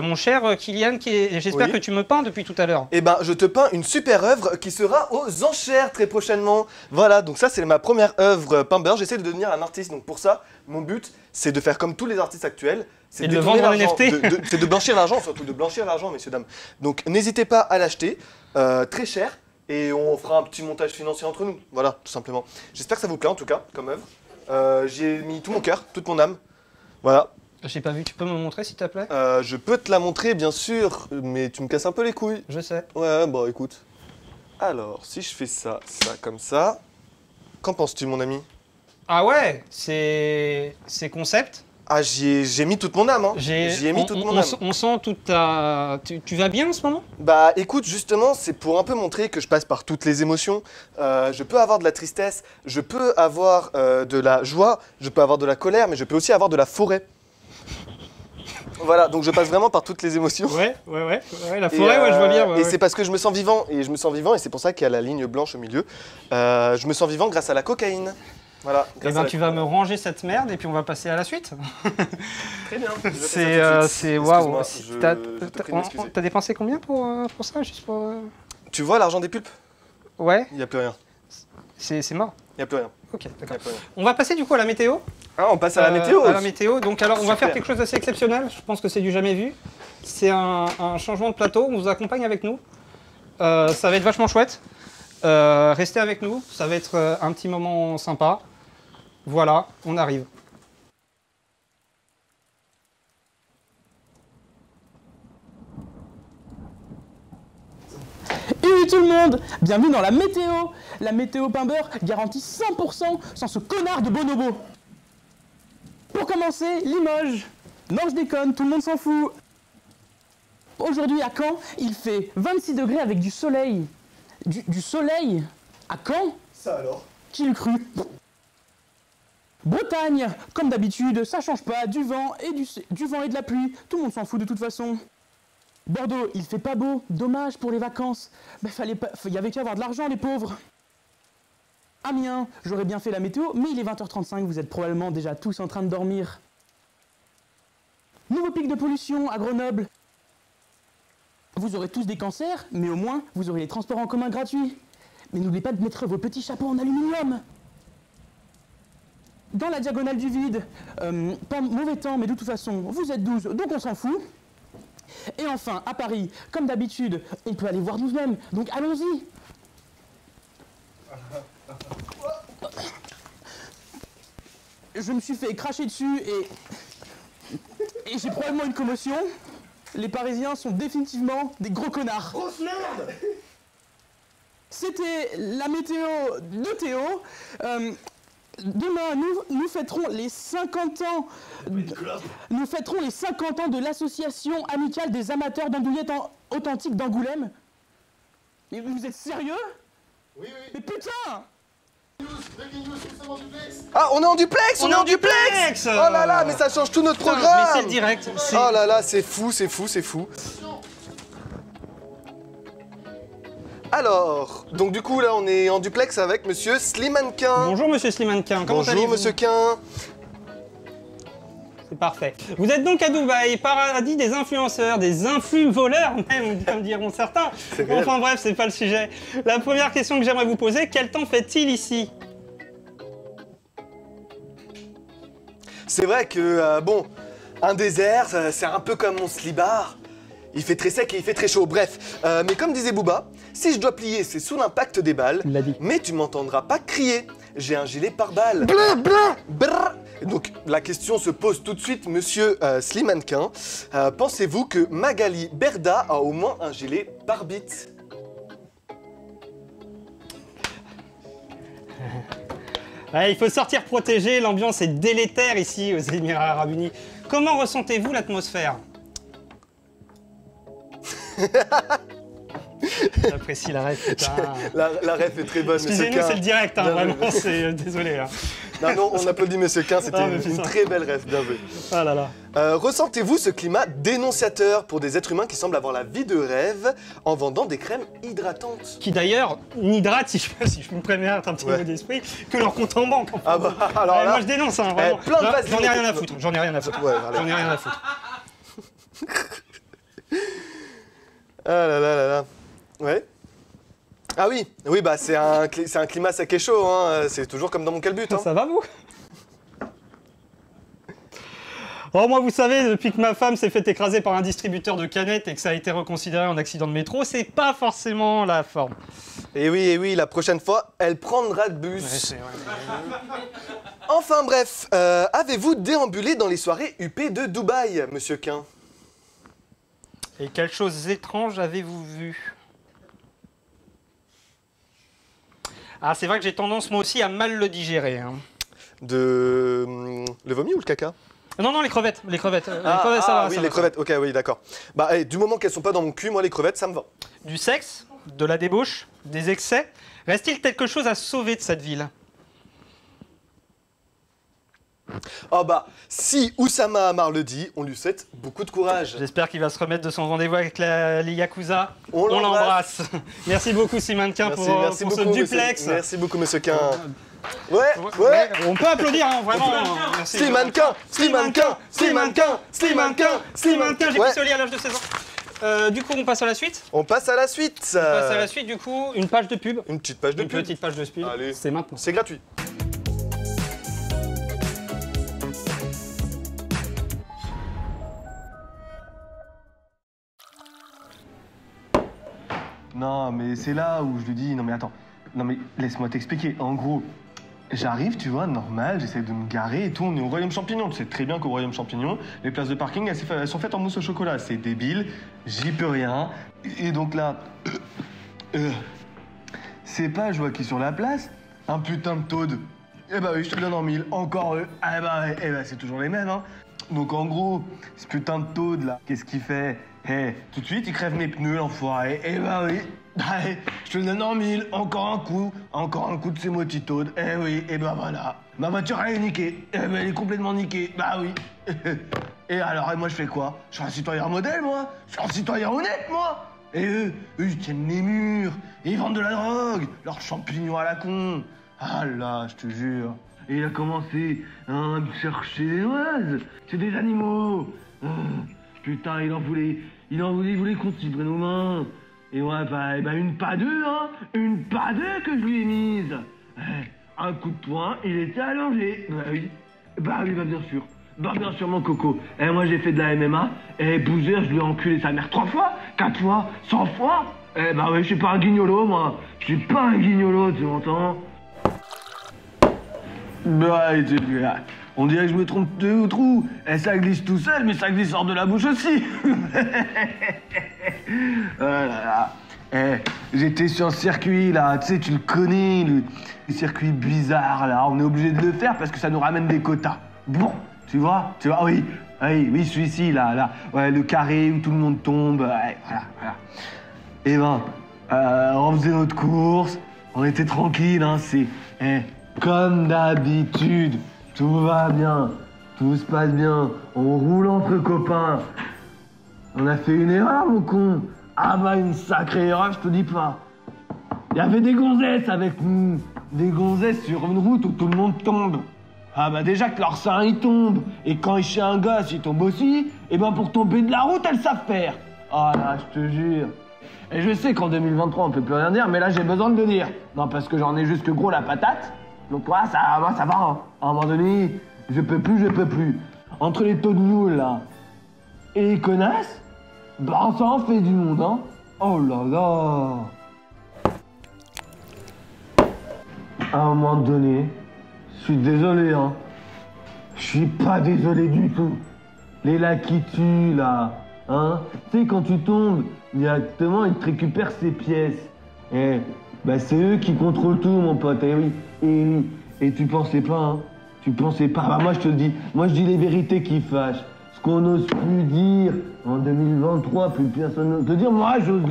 [SPEAKER 2] Mon cher Kylian, j'espère
[SPEAKER 1] Oui.
[SPEAKER 2] que tu me peins depuis tout à l'heure.
[SPEAKER 1] Eh ben, je te peins une super œuvre qui sera aux enchères très prochainement. Voilà, donc ça, c'est ma première œuvre peint-beurre. J'essaie de devenir un artiste, donc pour ça, mon but, c'est de faire comme tous les artistes actuels. C'est
[SPEAKER 2] Et de le vendre en NFT.
[SPEAKER 1] C'est de blanchir l'argent, surtout de blanchir l'argent, messieurs, dames. Donc, n'hésitez pas à l'acheter, très cher, et on fera un petit montage financier entre nous. Voilà, tout simplement. J'espère que ça vous plaît, en tout cas, comme œuvre. J'y ai mis tout mon cœur, toute mon âme. Voilà.
[SPEAKER 2] J'ai pas vu, tu peux me montrer s'il te plaît?
[SPEAKER 1] Je peux te la montrer, bien sûr, mais tu me casses un peu les couilles.
[SPEAKER 2] Je sais.
[SPEAKER 1] Ouais, bon, écoute. Alors, si je fais ça comme ça, qu'en penses-tu, mon ami?
[SPEAKER 2] Ah ouais, c'est concept.
[SPEAKER 1] Ah, j'ai mis toute mon âme, hein. J'y ai mis toute mon âme.
[SPEAKER 2] On sent toute ta... Tu vas bien en ce moment?
[SPEAKER 1] Bah, écoute, justement, c'est pour un peu montrer que je passe par toutes les émotions. Je peux avoir de la tristesse, je peux avoir de la joie, je peux avoir de la colère, mais je peux aussi avoir de la forêt. Voilà, donc je passe vraiment par toutes les émotions.
[SPEAKER 2] Ouais, la forêt, ouais, je vois bien.
[SPEAKER 1] Et c'est parce que je me sens vivant, et c'est pour ça qu'il y a la ligne blanche au milieu. Je me sens vivant grâce à la cocaïne. Voilà.
[SPEAKER 2] Eh ben, tu vas me ranger cette merde et puis on va passer à la suite.
[SPEAKER 1] Très bien.
[SPEAKER 2] C'est waouh.
[SPEAKER 1] Excuse-moi,
[SPEAKER 2] T'as dépensé combien pour ça, juste pour...
[SPEAKER 1] Tu vois l'argent des pulpes?
[SPEAKER 2] Ouais,
[SPEAKER 1] Il n'y a plus rien.
[SPEAKER 2] c'est mort.
[SPEAKER 1] Il n'y a plus rien.
[SPEAKER 2] Ok,
[SPEAKER 1] Il y
[SPEAKER 2] d'accord.
[SPEAKER 1] a plus rien.
[SPEAKER 2] On va passer du coup à la météo.
[SPEAKER 1] Ah, on passe à la météo.
[SPEAKER 2] À la météo. Donc alors, on va
[SPEAKER 1] Super.
[SPEAKER 2] faire quelque chose d'assez exceptionnel. Je pense que c'est du jamais vu. C'est un changement de plateau. On vous accompagne avec nous. Ça va être vachement chouette. Restez avec nous. Ça va être un petit moment sympa. Voilà, on arrive.
[SPEAKER 7] Salut tout le monde, bienvenue dans la météo. La météo pain-beurre garantit 100% sans ce connard de bonobo. Pour commencer, Limoges. Non, je déconne, tout le monde s'en fout. Aujourd'hui à Caen, il fait 26 degrés avec du soleil. Du soleil à Caen?
[SPEAKER 1] Ça alors?
[SPEAKER 7] Qui l'eût cru? Bretagne, comme d'habitude, ça change pas, du vent et de la pluie, tout le monde s'en fout de toute façon. Bordeaux, il fait pas beau, dommage pour les vacances. Bah, il y avait qu'à avoir de l'argent, les pauvres. Amiens, j'aurais bien fait la météo, mais il est 20h35, vous êtes probablement déjà tous en train de dormir. Nouveau pic de pollution à Grenoble. Vous aurez tous des cancers, mais au moins, vous aurez les transports en commun gratuits. Mais n'oubliez pas de mettre vos petits chapeaux en aluminium. Dans la diagonale du vide, pas mauvais temps, mais de toute façon, vous êtes 12, donc on s'en fout. Et enfin, à Paris, comme d'habitude, on peut aller voir nous-mêmes, donc allons-y. Je me suis fait cracher dessus et j'ai probablement une commotion. Les Parisiens sont définitivement des gros connards.
[SPEAKER 1] Grosse merde!
[SPEAKER 7] C'était la météo de Théo. Demain, nous fêterons les 50 ans. Nous fêterons les 50 ans de l'association amicale des amateurs d'andouillettes authentiques d'Angoulême. Mais vous êtes sérieux?
[SPEAKER 1] Oui, oui.
[SPEAKER 7] Mais putain!
[SPEAKER 1] Ah, on est en duplex!
[SPEAKER 2] On est en duplex!
[SPEAKER 1] Oh là là, mais ça change tout notre
[SPEAKER 2] Putain,
[SPEAKER 1] programme!
[SPEAKER 2] mais c'est le direct.
[SPEAKER 1] Oh là là, c'est fou, c'est fou, c'est fou. Alors, donc du coup là on est en duplex avec monsieur Slimanquin.
[SPEAKER 2] Bonjour monsieur Slimanquin, comment allez-vous?
[SPEAKER 1] Bonjour monsieur Quin.
[SPEAKER 2] C'est parfait. Vous êtes donc à Dubaï, paradis des influenceurs, des influx-voleurs même, comme diront certains. Enfin bref, c'est pas le sujet. La première question que j'aimerais vous poser, quel temps fait-il ici?
[SPEAKER 1] C'est vrai que, bon, un désert, c'est un peu comme mon slibard. Il fait très sec et il fait très chaud, bref. Mais comme disait Booba, si je dois plier, c'est sous l'impact des balles.
[SPEAKER 7] Il l'a dit.
[SPEAKER 1] Mais tu m'entendras pas crier. J'ai un gilet pare-balles. Brr. Donc la question se pose tout de suite, monsieur Slimanquin. Pensez-vous que Magali Berda a au moins un gilet pare-bite?
[SPEAKER 2] Ouais, il faut sortir protégé, l'ambiance est délétère ici aux Émirats Arabes Unis. Comment ressentez-vous l'atmosphère? J'apprécie la ref, putain.
[SPEAKER 1] La ref est très bonne, monsieur
[SPEAKER 2] Excusez-nous,
[SPEAKER 1] Quin.
[SPEAKER 2] c'est le direct, hein,
[SPEAKER 1] Bien
[SPEAKER 2] vraiment,
[SPEAKER 1] joué.
[SPEAKER 2] c'est... désolé. Hein.
[SPEAKER 1] Non, on applaudit monsieur Quin, c'était
[SPEAKER 2] Ah, mais
[SPEAKER 1] une
[SPEAKER 2] putain.
[SPEAKER 1] très belle ref, bien joué.
[SPEAKER 2] Ah là là.
[SPEAKER 1] Ressentez-vous ce climat dénonciateur pour des êtres humains qui semblent avoir la vie de rêve en vendant des crèmes hydratantes?
[SPEAKER 2] Qui d'ailleurs n'hydrate, si je me préviens un petit
[SPEAKER 1] Ouais.
[SPEAKER 2] peu d'esprit, que leur compte en banque. Enfin.
[SPEAKER 1] Ah bah, alors
[SPEAKER 2] Ouais,
[SPEAKER 1] là...
[SPEAKER 2] moi je dénonce, hein, vraiment.
[SPEAKER 1] plein de
[SPEAKER 2] Là,
[SPEAKER 1] vaseline.
[SPEAKER 2] J'en ai rien à foutre, j'en ai rien à foutre.
[SPEAKER 1] Ouais, allez.
[SPEAKER 2] J'en ai rien à foutre.
[SPEAKER 1] Ah là là là là. Ouais. Ah oui, oui bah c'est un climat sec et chaud, hein. C'est toujours comme dans mon calbut. Hein.
[SPEAKER 2] Ça va vous? Oh, moi, vous savez, depuis que ma femme s'est fait écraser par un distributeur de canettes et que ça a été reconsidéré en accident de métro, c'est pas forcément la forme.
[SPEAKER 1] Et oui, la prochaine fois, elle prendra de bus. Enfin bref, avez-vous déambulé dans les soirées UP de Dubaï, monsieur Quin?
[SPEAKER 2] Et quelles choses étranges avez-vous vu? Ah, c'est vrai que j'ai tendance, moi aussi, à mal le digérer. Hein.
[SPEAKER 1] Le vomi ou le caca?
[SPEAKER 2] Non, les crevettes. Les crevettes, ça va.
[SPEAKER 1] Oui,
[SPEAKER 2] ça
[SPEAKER 1] les
[SPEAKER 2] va,
[SPEAKER 1] crevettes, ok, oui, d'accord. Bah, allez, du moment qu'elles sont pas dans mon cul, moi, les crevettes, ça me va.
[SPEAKER 2] Du sexe, de la débauche, des excès. Reste-t-il quelque chose à sauver de cette ville?
[SPEAKER 1] Oh bah, si Oussama Hamar le dit, on lui souhaite beaucoup de courage.
[SPEAKER 2] J'espère qu'il va se remettre de son rendez-vous avec les Yakuza.
[SPEAKER 1] On
[SPEAKER 2] l'embrasse. Merci beaucoup, Simanquin, pour ce duplex.
[SPEAKER 1] Merci beaucoup, monsieur Quin. Ouais.
[SPEAKER 2] On peut applaudir, hein, vraiment. Merci.
[SPEAKER 1] Slimanquin,
[SPEAKER 2] J'ai
[SPEAKER 1] Ouais.
[SPEAKER 2] pissé à l'âge de 16 ans. Du coup, on passe à la suite.
[SPEAKER 1] On passe à la suite.
[SPEAKER 2] On passe à la suite, du coup, une page de pub.
[SPEAKER 1] Une petite page de
[SPEAKER 2] Une
[SPEAKER 1] pub.
[SPEAKER 2] petite page de pub.
[SPEAKER 1] Allez.
[SPEAKER 2] C'est maintenant.
[SPEAKER 1] C'est gratuit.
[SPEAKER 8] Non, mais c'est là où je lui dis, non mais attends, non mais laisse-moi t'expliquer. En gros, j'arrive, tu vois, normal, j'essaie de me garer et tout, on est au Royaume Champignon. Tu sais très bien qu'au Royaume Champignon, les places de parking, elles sont faites en mousse au chocolat. C'est débile, j'y peux rien. Et donc là, c'est pas je vois qui est sur la place, un putain de taude. Eh bah oui, je te donne en 1000, encore eux. Eh bah c'est toujours les mêmes, hein. Donc en gros, ce putain de taude là, qu'est-ce qu'il fait? Tout de suite, il crève mes pneus, l'enfoiré. Eh bah oui, je te le donne en 1000, encore un coup de ces moitiés taudes. Eh oui, et bah voilà. Ma voiture, elle est niquée. Eh bah elle est complètement niquée, bah oui. Et alors, moi je fais quoi? Je suis un citoyen modèle, moi. Je suis un citoyen honnête, moi. Et eux, ils tiennent les murs, et ils vendent de la drogue, leurs champignons à la con. Ah là, je te jure. Et il a commencé à me chercher les oises. C'est des animaux. Putain, il voulait qu'on s'y prenne aux mains. Et ouais, bah une pas deux, hein. Une pas deux que je lui ai mise. Un coup de poing, il était allongé. Bah oui, bah bien sûr. Bah bien sûr, mon coco. Et moi, j'ai fait de la MMA. Et Boozer, je lui ai enculé sa mère 3 fois, 4 fois, 100 fois. Eh bah ouais, je suis pas un guignolo, moi. Je suis pas un guignolo, tu m'entends? Bah, on dirait que je me trompe de trou. Et ça glisse tout seul, mais ça glisse hors de la bouche aussi. Oh là là. J'étais sur le circuit, là. Tu sais, tu le connais, le circuit bizarre, là. On est obligé de le faire parce que ça nous ramène des quotas. Bon, tu vois, oui. Oui, celui-ci, là. Ouais, le carré où tout le monde tombe. Ouais, voilà. Et ben, on faisait notre course. On était tranquille, hein. C'est... comme d'habitude, tout va bien, tout se passe bien, on roule entre copains. On a fait une erreur, mon con. Ah bah une sacrée erreur, je te dis pas. Il y avait des gonzesses avec nous, des gonzesses sur une route où tout le monde tombe. Ah bah déjà que leur sein il tombe, et quand il chie un gosse il tombe aussi, et ben pour tomber de la route elles savent faire. Ah là, je te jure. Et je sais qu'en 2023 on peut plus rien dire, mais là j'ai besoin de le dire. Non, parce que j'en ai juste que gros la patate. Donc moi ça va, hein. À un moment donné, je peux plus. Entre les taux de nul là et les connasses, bah ça en fait du monde, hein. Oh là là. À un moment donné, je suis désolé, hein. Je suis pas désolé du tout. Les lacs qui tuent là, hein. Tu sais quand tu tombes, directement ils te récupèrent ces pièces. Bah c'est eux qui contrôlent tout, mon pote, oui. Et tu pensais pas, hein. Tu pensais pas. Bah moi je te le dis, moi je dis les vérités qui fâchent. Ce qu'on n'ose plus dire en 2023, plus personne n'ose le dire. Moi j'ose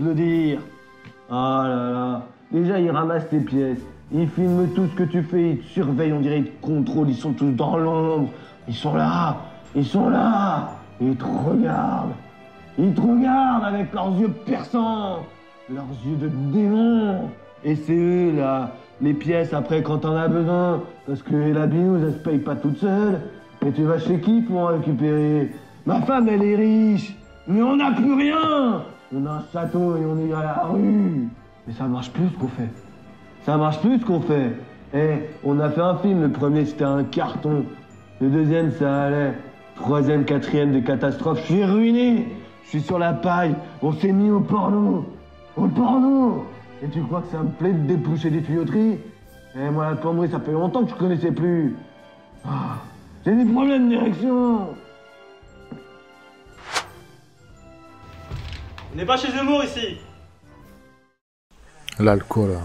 [SPEAKER 8] le dire. Ah là là. Déjà ils ramassent tes pièces. Ils filment tout ce que tu fais, ils te surveillent, on dirait ils te contrôlent, ils sont tous dans l'ombre. Ils sont là. Ils te regardent. Ils te regardent avec leurs yeux perçants. Leurs yeux de démon. Et c'est eux, là, les pièces, après, quand t'en as besoin. Parce que la binouse, elle se paye pas toute seule. Et tu vas chez qui pour en récupérer? Ma femme, elle est riche. Mais on n'a plus rien. On a un château et on est à la rue. Mais ça marche plus ce qu'on fait. On a fait un film. Le premier, c'était un carton. Le deuxième, ça allait. Troisième, quatrième, des catastrophes. Je suis ruiné. Je suis sur la paille. On s'est mis au porno. Et tu crois que ça me plaît de dépoucher des tuyauteries? Moi, la plomberie, ça fait longtemps que je connaissais plus. J'ai des problèmes d'érection.
[SPEAKER 9] On n'est pas chez Zemmour ici.
[SPEAKER 4] L'alcool,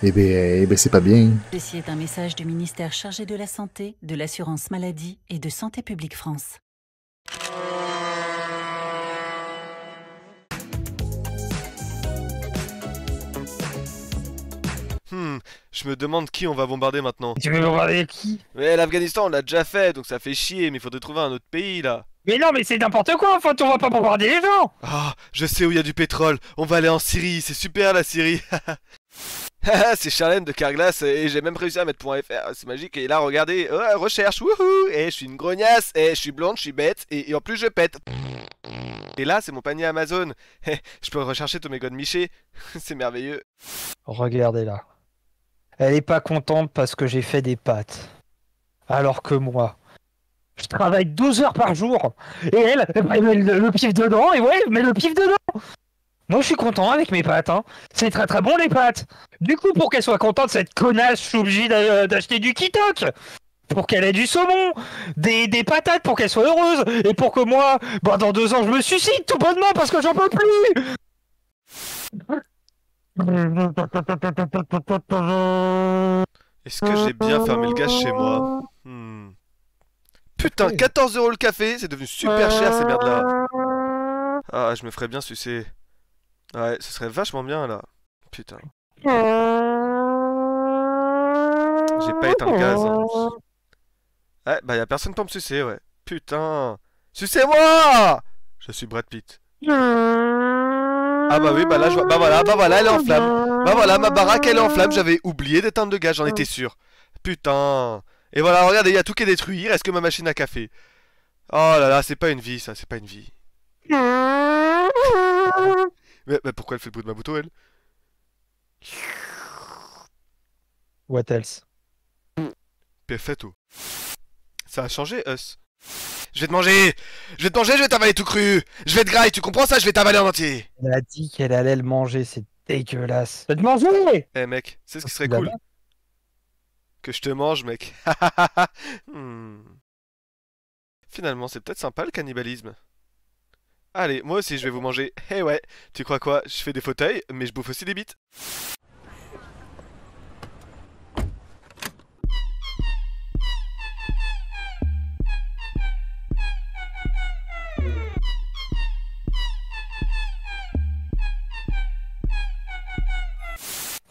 [SPEAKER 4] eh ben c'est pas bien.
[SPEAKER 10] Ceci est un message du ministère chargé de la Santé, de l'Assurance Maladie et de Santé Publique France.
[SPEAKER 1] Je me demande qui on va bombarder maintenant.
[SPEAKER 2] Tu veux bombarder qui?
[SPEAKER 1] Mais l'Afghanistan on l'a déjà fait, donc ça fait chier, mais il faudrait trouver un autre pays là.
[SPEAKER 2] Mais non, mais c'est n'importe quoi, enfin, on va pas bombarder les gens.
[SPEAKER 1] Ah, je sais où il y a du pétrole, on va aller en Syrie, c'est super la Syrie. C'est Charlène de Carglass et j'ai même réussi à mettre .fr, c'est magique. Et là regardez, recherche, wouhou. Et je suis une grognasse, et je suis blonde, je suis bête, et en plus je pète. Et là c'est mon panier Amazon. Je peux rechercher tous mes godes Miché, c'est merveilleux.
[SPEAKER 2] Regardez-la. Elle est pas contente parce que j'ai fait des pâtes. Alors que moi, je travaille 12 heures par jour. Et elle met le pif dedans, et ouais, elle met le pif dedans. Moi je suis content avec mes pâtes, hein. C'est très très bon les pâtes. Du coup, pour qu'elle soit contente, cette connasse, je suis obligé d'acheter du kitok. Pour qu'elle ait du saumon, des patates pour qu'elle soit heureuse. Et pour que moi, bah dans 2 ans, je me suicide tout bonnement parce que j'en peux plus.
[SPEAKER 1] Est-ce que j'ai bien fermé le gaz chez moi? Putain, 14 € le café, c'est devenu super cher ces merdes là. Ah, je me ferais bien sucer. Ouais, ce serait vachement bien là. Putain. J'ai pas éteint le gaz. Hein. Ouais, bah y'a personne pour me sucer, ouais. Putain. Sucez-moi! Je suis Brad Pitt. Ah bah oui, bah là je vois. Bah voilà, elle est en flamme. Bah voilà, ma baraque elle est en flamme. J'avais oublié d'éteindre le gaz, j'en étais sûr. Putain. Et voilà, regardez, il y a tout qui est détruit. Il reste que ma machine à café. Oh là là, c'est pas une vie ça, c'est pas une vie. Mais pourquoi elle fait le bruit de ma moto, elle?
[SPEAKER 9] What else?
[SPEAKER 1] Perfetto. Ça a changé, Us. Je vais te manger! Je vais te manger, je vais t'avaler tout cru! Je vais te grailler, tu comprends ça? Je vais t'avaler en entier!
[SPEAKER 9] Elle a dit qu'elle allait le manger, c'est dégueulasse. Je vais te manger!
[SPEAKER 1] Eh mec, c'est ce qui serait cool. Que je te mange, mec. Finalement, c'est peut-être sympa le cannibalisme. Allez, moi aussi je vais vous manger. Eh ouais, tu crois quoi? Je fais des fauteuils, mais je bouffe aussi des bites.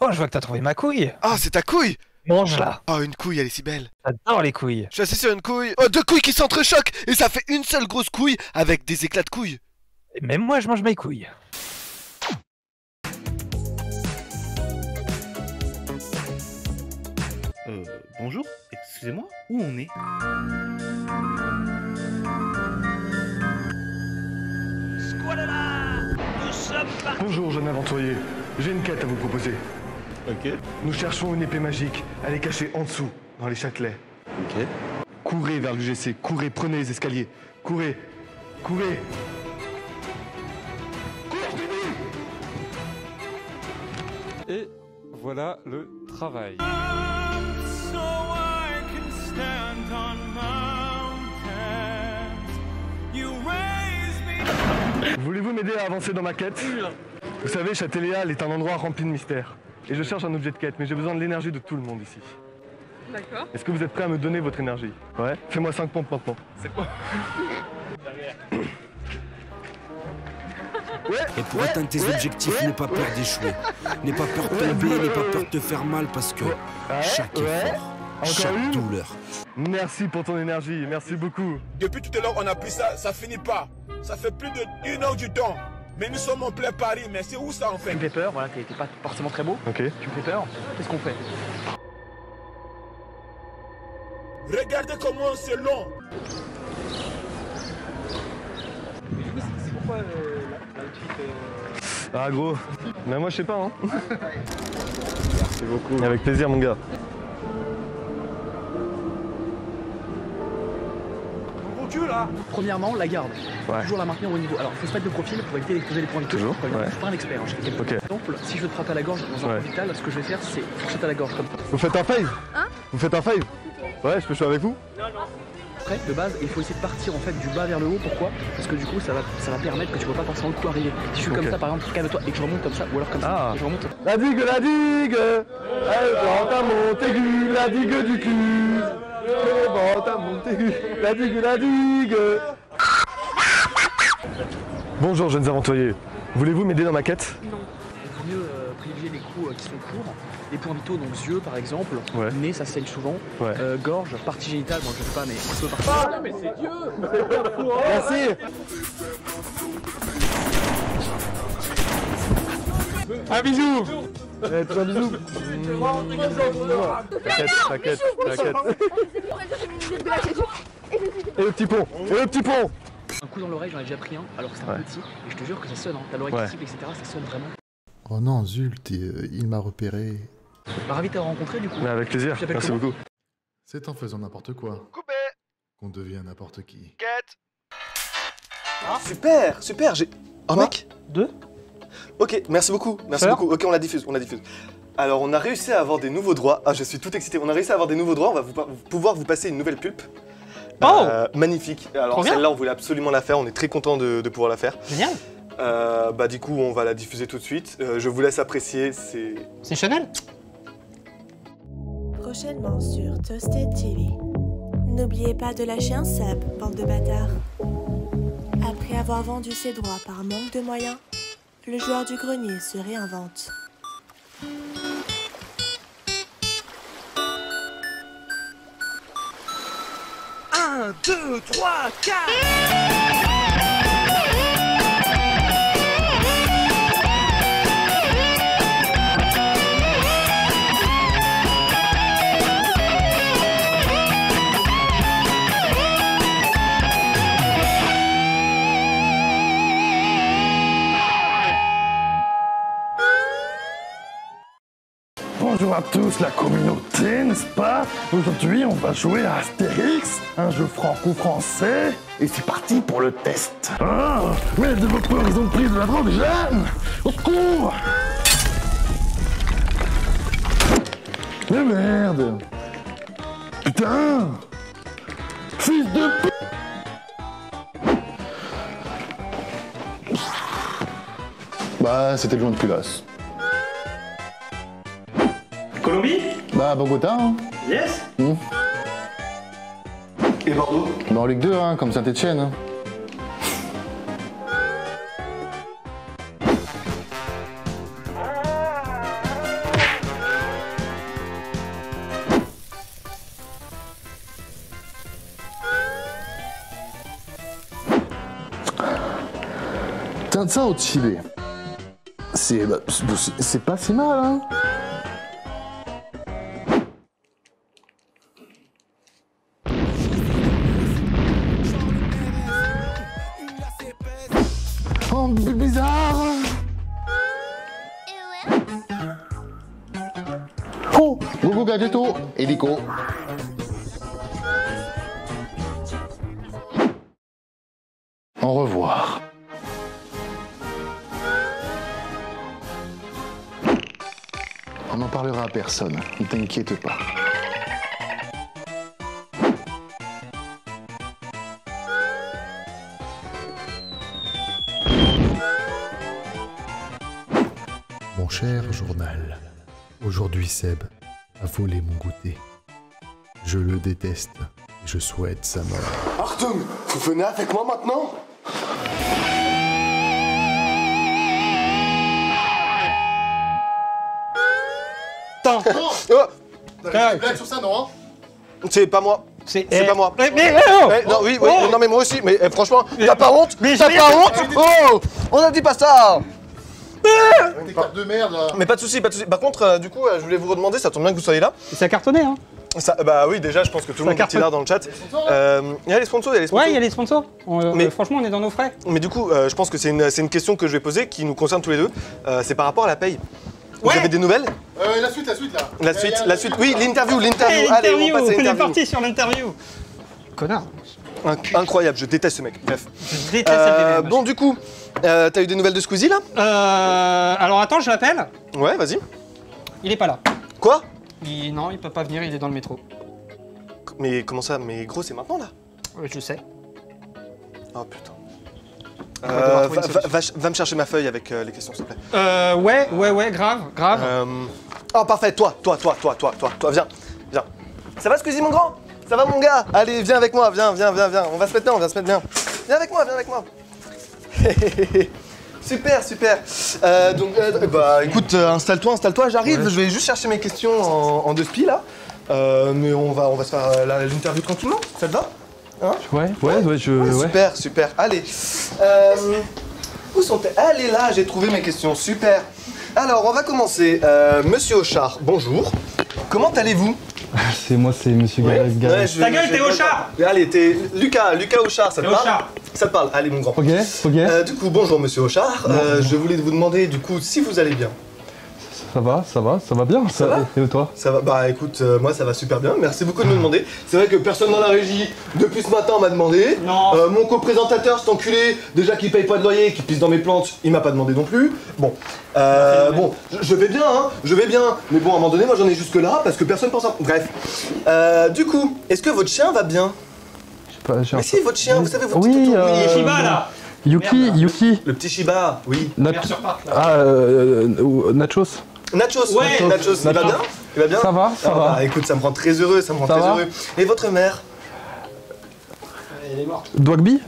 [SPEAKER 9] Oh, je vois que t'as trouvé ma couille.
[SPEAKER 1] Ah, c'est ta couille!
[SPEAKER 9] Mange-la.
[SPEAKER 1] Oh, une couille, elle est si belle.
[SPEAKER 9] J'adore les couilles.
[SPEAKER 1] Je suis assis sur une couille. Oh, deux couilles qui s'entrechoquent! Et ça fait une seule grosse couille avec des éclats de couilles.
[SPEAKER 9] Même moi, je mange mes couilles.
[SPEAKER 11] Bonjour, excusez-moi, où on est?
[SPEAKER 8] Bonjour, jeune aventurier. J'ai une quête à vous proposer.
[SPEAKER 11] Ok.
[SPEAKER 8] Nous cherchons une épée magique. Elle est cachée en dessous, dans les châtelets.
[SPEAKER 11] Ok.
[SPEAKER 8] Courez vers l'UGC, courez, prenez les escaliers. Courez, courez.
[SPEAKER 12] Et voilà le travail.
[SPEAKER 8] Voulez-vous m'aider à avancer dans ma quête? Vous savez, Châteléal est un endroit rempli de mystères. Et je cherche un objet de quête, mais j'ai besoin de l'énergie de tout le monde ici.
[SPEAKER 13] D'accord.
[SPEAKER 8] Est-ce que vous êtes prêts à me donner votre énergie? Ouais. Fais-moi 5 pompes maintenant.
[SPEAKER 13] C'est quoi?
[SPEAKER 14] Et pour atteindre tes objectifs, n'aie pas peur d'échouer. N'aie pas peur de tomber, n'aie pas peur de te faire mal parce que chaque effort, chaque douleur.
[SPEAKER 8] Merci pour ton énergie, merci beaucoup.
[SPEAKER 15] Depuis tout à l'heure, on a pris ça, ça finit pas. Ça fait plus d'1 heure du temps. Mais nous sommes en plein Paris, mais c'est où ça en fait?
[SPEAKER 16] Tu me fais peur, voilà, t'es pas forcément très beau.
[SPEAKER 8] Ok.
[SPEAKER 16] Tu me fais peur, qu'est-ce qu'on fait?
[SPEAKER 15] Regardez comment c'est long.
[SPEAKER 6] C'est pourquoi l'outfit
[SPEAKER 8] Ah gros, mais moi je sais pas hein. Merci beaucoup. Avec plaisir mon gars.
[SPEAKER 16] Premièrement, la garde.
[SPEAKER 8] Ouais.
[SPEAKER 16] Toujours la maintenir au niveau. Alors, il faut se mettre de profil pour éviter d'exposer les points vitaux.
[SPEAKER 8] Toujours.
[SPEAKER 16] Je suis pas un expert. Hein. J'ai quelques
[SPEAKER 8] Ok.
[SPEAKER 16] exemples. Si je veux te frapper à la gorge dans un point vital, ce que je vais faire, c'est fourchette à la gorge comme ça.
[SPEAKER 8] Vous faites un fave?
[SPEAKER 13] Hein?
[SPEAKER 8] Vous faites un fave? Ouais, je peux jouer avec vous?
[SPEAKER 13] Non, non.
[SPEAKER 16] Après, de base, il faut essayer de partir en fait du bas vers le haut. Pourquoi? Parce que du coup, ça va permettre que tu vois pas forcément le coup arriver. Si je suis comme ça, par exemple, calme-toi et que je remonte comme ça, ou alors comme ça, et je remonte.
[SPEAKER 8] La digue, elle vend à Montaigu, la digue du cul. Elle vend à Montaigu, la digue. Bonjour jeunes aventuriers, voulez-vous m'aider dans ma quête?
[SPEAKER 16] Non. Il vaut mieux privilégier les coups qui sont courts. Les points vitaux, donc yeux par exemple, nez ça saigne souvent, gorge, partie génitale, moi je sais pas mais un peu partie.
[SPEAKER 13] Ah mais c'est Dieu!
[SPEAKER 8] Merci! Un bisou! Un bisou! T'inquiète. Et le petit pont!
[SPEAKER 16] Un coup dans l'oreille, j'en ai déjà pris un, alors que c'est un petit, et je te jure que ça sonne, hein. T'as l'oreille qui siffle, etc., ça sonne vraiment.
[SPEAKER 4] Oh non, zult, il m'a repéré.
[SPEAKER 16] Bah, ravi de t'avoir rencontré du coup.
[SPEAKER 8] Mais avec plaisir, merci beaucoup.
[SPEAKER 4] C'est en faisant n'importe quoi qu'on devient n'importe qui.
[SPEAKER 1] Super, j'ai... Oh mec!
[SPEAKER 6] 2?
[SPEAKER 1] Ok, merci beaucoup. Ok, on la diffuse. Alors, on a réussi à avoir des nouveaux droits. Ah, je suis tout excité. On a réussi à avoir des nouveaux droits. On va pouvoir vous passer une nouvelle pulpe. Magnifique. Alors, celle-là, on voulait absolument la faire. On est très content de pouvoir la faire.
[SPEAKER 2] Génial.
[SPEAKER 1] Bah, du coup, on va la diffuser tout de suite. Je vous laisse apprécier.
[SPEAKER 2] C'est Chanel.
[SPEAKER 17] Prochainement sur Toasted TV. N'oubliez pas de lâcher un sub, bande de bâtards. Après avoir vendu ses droits par manque de moyens, le joueur du grenier se réinvente.
[SPEAKER 13] Un, 2, 3, 4
[SPEAKER 18] à tous la communauté, n'est-ce pas? Aujourd'hui, on va jouer à Astérix, un jeu franco-français, et c'est parti pour le test. Ah, mais les développeurs, ils ont pris de la drogue jeune. Au secours! Mais merde! Putain! Fils de p...
[SPEAKER 4] Bah, c'était loin de Culasse.
[SPEAKER 2] Colombie?
[SPEAKER 4] Bah, Bogota, hein.
[SPEAKER 2] Yes.
[SPEAKER 1] Et Bordeaux?
[SPEAKER 4] Bah, en Ligue 2, hein, comme Saint-Etienne. Hein. Tiens, ça au Chili. C'est pas si mal, hein. Oh, bizarre. Oh, Gogo Gadgetto, hélico. Au revoir. On n'en parlera à personne, ne t'inquiète pas. Mon cher journal, aujourd'hui Seb a volé mon goûter. Je le déteste et je souhaite sa mort.
[SPEAKER 8] Artung, vous venez avec moi maintenant?
[SPEAKER 1] Attends.
[SPEAKER 4] T'as une blague sur ça, non?
[SPEAKER 1] C'est pas moi. C'est pas moi.
[SPEAKER 2] Mais
[SPEAKER 1] non, oui, non mais moi aussi. Mais franchement, t'as pas honte? T'as pas honte? Oh, on a dit pas ça.
[SPEAKER 4] Tes cartes de merde là.
[SPEAKER 1] Mais pas de soucis, pas de soucis. Par contre, du coup, je voulais vous redemander, ça tombe bien que vous soyez là.
[SPEAKER 2] C'est cartonné, hein.
[SPEAKER 1] Ça, bah oui, déjà, je pense que tout le monde est là dans le chat. Il y a les sponsors, il y a les sponsors.
[SPEAKER 2] Ouais, il y a les sponsors.
[SPEAKER 1] Mais
[SPEAKER 2] franchement, on est dans nos frais.
[SPEAKER 1] Mais du coup, je pense que c'est une question que je vais poser qui nous concerne tous les deux. C'est par rapport à la paye. Vous avez des nouvelles?
[SPEAKER 4] La suite là.
[SPEAKER 1] La suite, oui, l'interview.
[SPEAKER 2] Allez,
[SPEAKER 1] Allez, on passe à
[SPEAKER 2] on est
[SPEAKER 1] l'interview.
[SPEAKER 2] parti sur l'interview. Connard.
[SPEAKER 1] Incroyable, je déteste ce mec. Bref.
[SPEAKER 2] Je déteste cette
[SPEAKER 1] Bon, du coup, t'as eu des nouvelles de Squeezie là?
[SPEAKER 2] Alors attends, je l'appelle.
[SPEAKER 1] Ouais, vas-y.
[SPEAKER 2] Il est pas là.
[SPEAKER 1] Quoi?
[SPEAKER 2] Non, il peut pas venir, il est dans le métro.
[SPEAKER 1] Mais comment ça? Mais gros, c'est maintenant là?
[SPEAKER 2] Je sais.
[SPEAKER 1] Oh putain. Va me chercher ma feuille avec les questions, s'il te plaît.
[SPEAKER 2] Ouais, grave.
[SPEAKER 1] Oh, parfait, toi, viens. Ça va, Squeezie, mon grand? Ça va, mon gars? Allez, viens avec moi, viens. On va se mettre bien, Viens avec moi. Super. Donc, bah, écoute, installe-toi, j'arrive. Je vais juste chercher mes questions en deux spi, là. Mais on va se faire l'interview tranquillement, ça te va? Hein? Ouais. Super. Allez. Où sont-elles? Allez là, j'ai trouvé mes questions. Super. Alors, on va commencer. Monsieur Auchard, bonjour. Comment allez-vous?
[SPEAKER 19] C'est Monsieur Gareth.
[SPEAKER 2] Ta gueule, t'es Auchard.
[SPEAKER 1] Allez, t'es Lucas Auchard, ça te parle? Ça te parle, allez mon grand.
[SPEAKER 19] Ok.
[SPEAKER 1] Du coup, bonjour Monsieur Auchard. Je voulais vous demander du coup si vous allez bien.
[SPEAKER 19] Ça va bien.
[SPEAKER 1] Ça va?
[SPEAKER 19] Et toi?
[SPEAKER 1] Ça va, bah écoute, moi ça va super bien, merci beaucoup de me demander. C'est vrai que personne dans la régie, depuis ce matin, m'a demandé.
[SPEAKER 2] Non.
[SPEAKER 1] Mon co-présentateur, cet enculé, déjà qu'il paye pas de loyer, qui pisse dans mes plantes, il m'a pas demandé non plus. Bon, je vais bien, mais bon, à un moment donné, moi j'en ai jusque là, parce que personne pense à... Bref. Du coup, est-ce que votre chien va bien?
[SPEAKER 19] Je sais pas,
[SPEAKER 1] Mais si, votre chien, vous savez, votre
[SPEAKER 19] Oui,
[SPEAKER 1] petit
[SPEAKER 2] Shiba là.
[SPEAKER 19] Yuki.
[SPEAKER 1] Le petit Shiba, oui.
[SPEAKER 19] Nachos.
[SPEAKER 1] Nachos, il va bien? Il va bien?
[SPEAKER 19] Ça va.
[SPEAKER 1] Bah, écoute, ça me rend très heureux, Et votre mère?
[SPEAKER 2] Elle est morte.
[SPEAKER 19] Dwagby,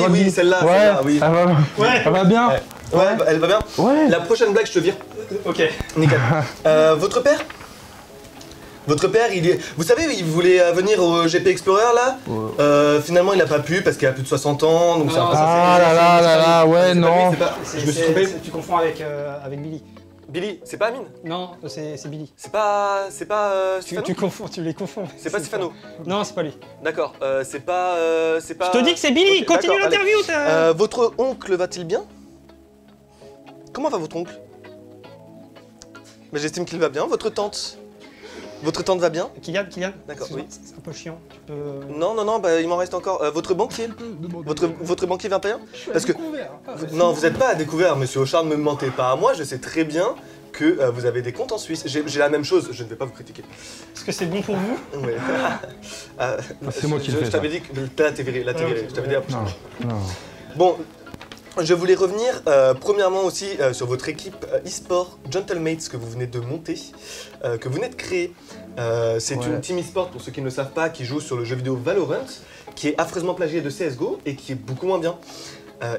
[SPEAKER 1] oui, celle-là. Oui.
[SPEAKER 19] Elle va bien.
[SPEAKER 1] Ouais, elle va bien?
[SPEAKER 19] Ouais.
[SPEAKER 1] La prochaine blague, je te vire.
[SPEAKER 2] Ok.
[SPEAKER 1] Nickel. Votre père? Votre père, vous savez, il voulait venir au GP Explorer là. Finalement, il n'a pas pu parce qu'il a plus de 60 ans. Donc
[SPEAKER 19] non.
[SPEAKER 2] Je me suis trompé. Tu confonds avec Billy.
[SPEAKER 1] Billy, c'est pas Amine?
[SPEAKER 2] Non, c'est Billy.
[SPEAKER 1] C'est pas Stefano?
[SPEAKER 2] Tu les confonds.
[SPEAKER 1] C'est pas Stefano?
[SPEAKER 2] Non, c'est pas lui.
[SPEAKER 1] D'accord, c'est pas...
[SPEAKER 2] Je te dis que c'est Billy, continue l'interview.
[SPEAKER 1] Votre oncle va-t-il bien? Comment va votre oncle? Mais j'estime qu'il va bien. Votre tante va bien?
[SPEAKER 2] Kylian,
[SPEAKER 1] D'accord, oui.
[SPEAKER 2] C'est un peu chiant. Tu peux...
[SPEAKER 1] Non, bah, il m'en reste encore. Votre banquier? Votre banquier vient payer? Parce que... Non, vous n'êtes pas à découvert, monsieur Auchard, ne me mentez pas à moi, je sais très bien que vous avez des comptes en Suisse. J'ai la même chose, je ne vais pas vous critiquer.
[SPEAKER 2] Est-ce que c'est bon pour vous?
[SPEAKER 1] Oui.
[SPEAKER 19] C'est moi qui le fais.
[SPEAKER 1] Je t'avais dit que là, t'es viré, je t'avais dit la prochaine.
[SPEAKER 19] Non.
[SPEAKER 1] Bon, je voulais revenir premièrement aussi sur votre équipe e-sport Gentlemates que vous venez de monter, que vous venez de créer. C'est une team e-sport, pour ceux qui ne le savent pas, qui joue sur le jeu vidéo Valorant, qui est affreusement plagié de CSGO et qui est beaucoup moins bien.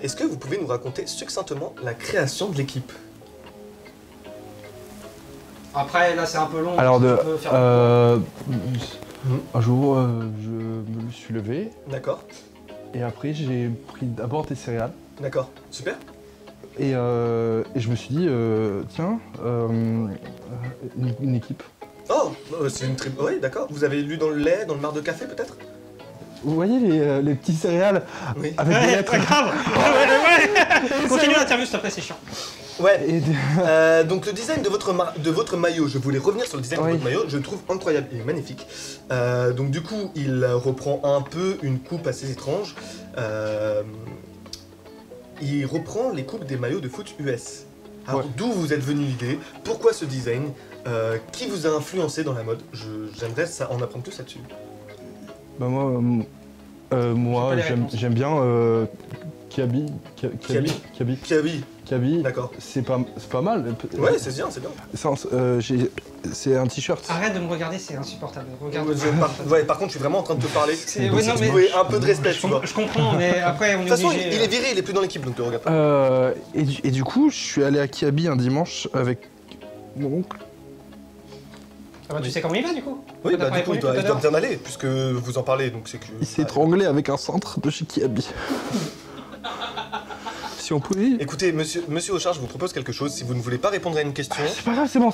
[SPEAKER 1] Est-ce que vous pouvez nous raconter succinctement la création de l'équipe?
[SPEAKER 2] Après, là, c'est un peu long.
[SPEAKER 19] Alors,
[SPEAKER 2] faire
[SPEAKER 19] un jour, je me suis levé.
[SPEAKER 1] D'accord.
[SPEAKER 19] Et après, j'ai pris d'abord des céréales.
[SPEAKER 1] D'accord, super.
[SPEAKER 19] Et je me suis dit, tiens, une équipe.
[SPEAKER 1] Oh, c'est une très... Oui, d'accord. Vous avez lu dans le lait, dans le marc de café, peut-être?
[SPEAKER 19] Vous voyez les petits céréales avec des lettres.
[SPEAKER 2] Très grave. Ouais. Continue l'interview, s'il te plaît, c'est chiant.
[SPEAKER 1] Ouais. Donc le design de votre maillot, je voulais revenir sur le design de votre maillot, je le trouve incroyable, il est magnifique. Donc du coup, il reprend un peu une coupe assez étrange. Il reprend les coupes des maillots de foot US. Alors d'où vous êtes venu l'idée? Pourquoi ce design? Qui vous a influencé dans la mode? J'aimerais en apprendre plus là-dessus.
[SPEAKER 19] Bah moi j'aime bien Kiabi.
[SPEAKER 1] D'accord.
[SPEAKER 19] C'est pas mal.
[SPEAKER 1] Ouais, c'est bien, c'est bien.
[SPEAKER 19] C'est un t-shirt.
[SPEAKER 2] Arrête de me regarder, c'est insupportable. Regarde.
[SPEAKER 1] Par contre, je suis vraiment en train de te parler.
[SPEAKER 2] Oui, non, mais
[SPEAKER 1] vous pouvez un peu de respect, tu vois.
[SPEAKER 2] Je comprends, mais après, on est obligé...
[SPEAKER 1] De toute façon, il est viré, il est plus dans l'équipe, donc te regarde pas.
[SPEAKER 19] Et du coup, je suis allé à Kiabi un dimanche avec mon oncle.
[SPEAKER 2] Ah bah, tu sais comment il va, du coup?
[SPEAKER 1] Oui, bah du coup, il doit bien aller, puisque vous en parlez, donc c'est que...
[SPEAKER 19] Il s'est étranglé avec un cintre de chez Kiabi. Si on pouvait...
[SPEAKER 1] Écoutez, monsieur Auchard, je vous propose quelque chose. Si vous ne voulez pas répondre à une question...
[SPEAKER 19] C'est pas grave, c'est bon.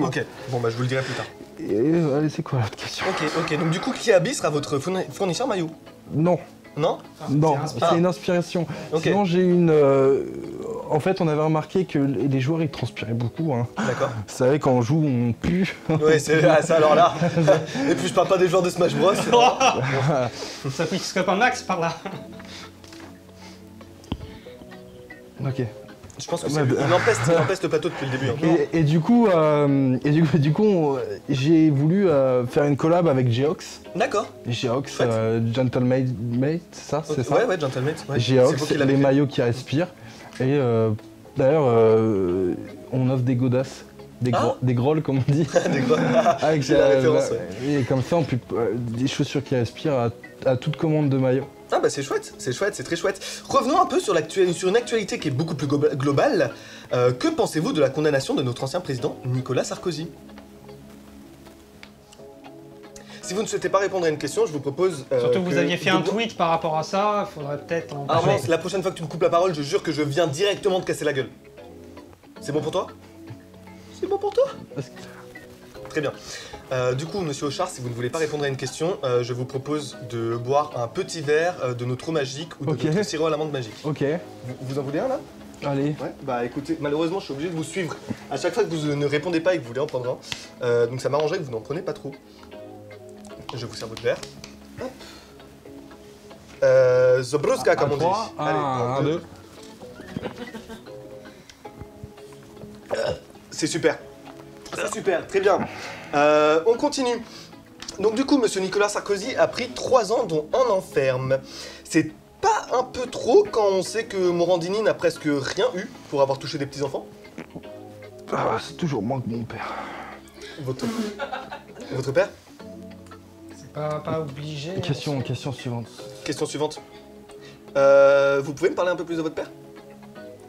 [SPEAKER 1] Ok, bon bah je vous le dirai plus tard.
[SPEAKER 19] Allez, c'est quoi l'autre question?
[SPEAKER 1] Ok, donc du coup, Kiabi sera votre fournisseur maillot?
[SPEAKER 19] Non.
[SPEAKER 1] Non?
[SPEAKER 19] Non, c'est une inspiration. Sinon, j'ai une... En fait, on avait remarqué que les joueurs, ils transpiraient beaucoup. Hein.
[SPEAKER 1] D'accord.
[SPEAKER 19] Vous savez, quand on joue, on pue.
[SPEAKER 1] Ouais, c'est ça alors là. Et puis je parle pas des joueurs de Smash Bros.
[SPEAKER 2] Ça pique comme un max par là.
[SPEAKER 1] Ok. Je pense que c'est lui. Il empeste le plateau depuis le début. Hein.
[SPEAKER 19] Et du coup, j'ai voulu faire une collab avec Geox.
[SPEAKER 1] D'accord.
[SPEAKER 19] Geox, Gentlemate, c'est ça?
[SPEAKER 1] Ouais, Gentlemate. Ouais.
[SPEAKER 19] Geox, les maillots qui respirent. Et d'ailleurs, on offre des godasses. Des grolls, comme on dit.
[SPEAKER 1] Des grolls. Avec la référence,
[SPEAKER 19] Et comme ça, on peut des chaussures qui respirent à toute commande de maillot.
[SPEAKER 1] Ah bah c'est chouette, c'est très chouette. Revenons un peu sur une actualité qui est beaucoup plus globale. Que pensez-vous de la condamnation de notre ancien président, Nicolas Sarkozy? Si vous ne souhaitez pas répondre à une question, je vous propose...
[SPEAKER 2] Surtout que vous aviez fait un tweet par rapport à ça, il faudrait peut-être en parler.
[SPEAKER 1] La prochaine fois que tu me coupes la parole, je jure que je viens directement te casser la gueule. C'est bon pour toi? C'est bon pour toi? Très bien. Du coup, monsieur Auchard, si vous ne voulez pas répondre à une question, je vous propose de boire un petit verre de notre eau magique ou de notre sirop à l'amande magique.
[SPEAKER 19] Ok.
[SPEAKER 1] Vous en voulez un là?
[SPEAKER 19] Allez.
[SPEAKER 1] Ouais, bah écoutez, malheureusement, je suis obligé de vous suivre à chaque fois que vous ne répondez pas et que vous voulez en prendre un. Donc ça m'arrangerait que vous n'en preniez pas trop. Je vous sers votre verre. Hop. Zobruska, comme on dit. Allez, 1, 2. C'est super. C'est super, très bien. On continue. Donc du coup, monsieur Nicolas Sarkozy a pris 3 ans, dont 1 enferme. C'est pas un peu trop quand on sait que Morandini n'a presque rien eu pour avoir touché des petits-enfants?
[SPEAKER 19] C'est toujours moins que mon père.
[SPEAKER 1] Votre père?
[SPEAKER 2] C'est pas obligé.
[SPEAKER 19] Question suivante.
[SPEAKER 1] Question suivante. Vous pouvez me parler un peu plus de votre père?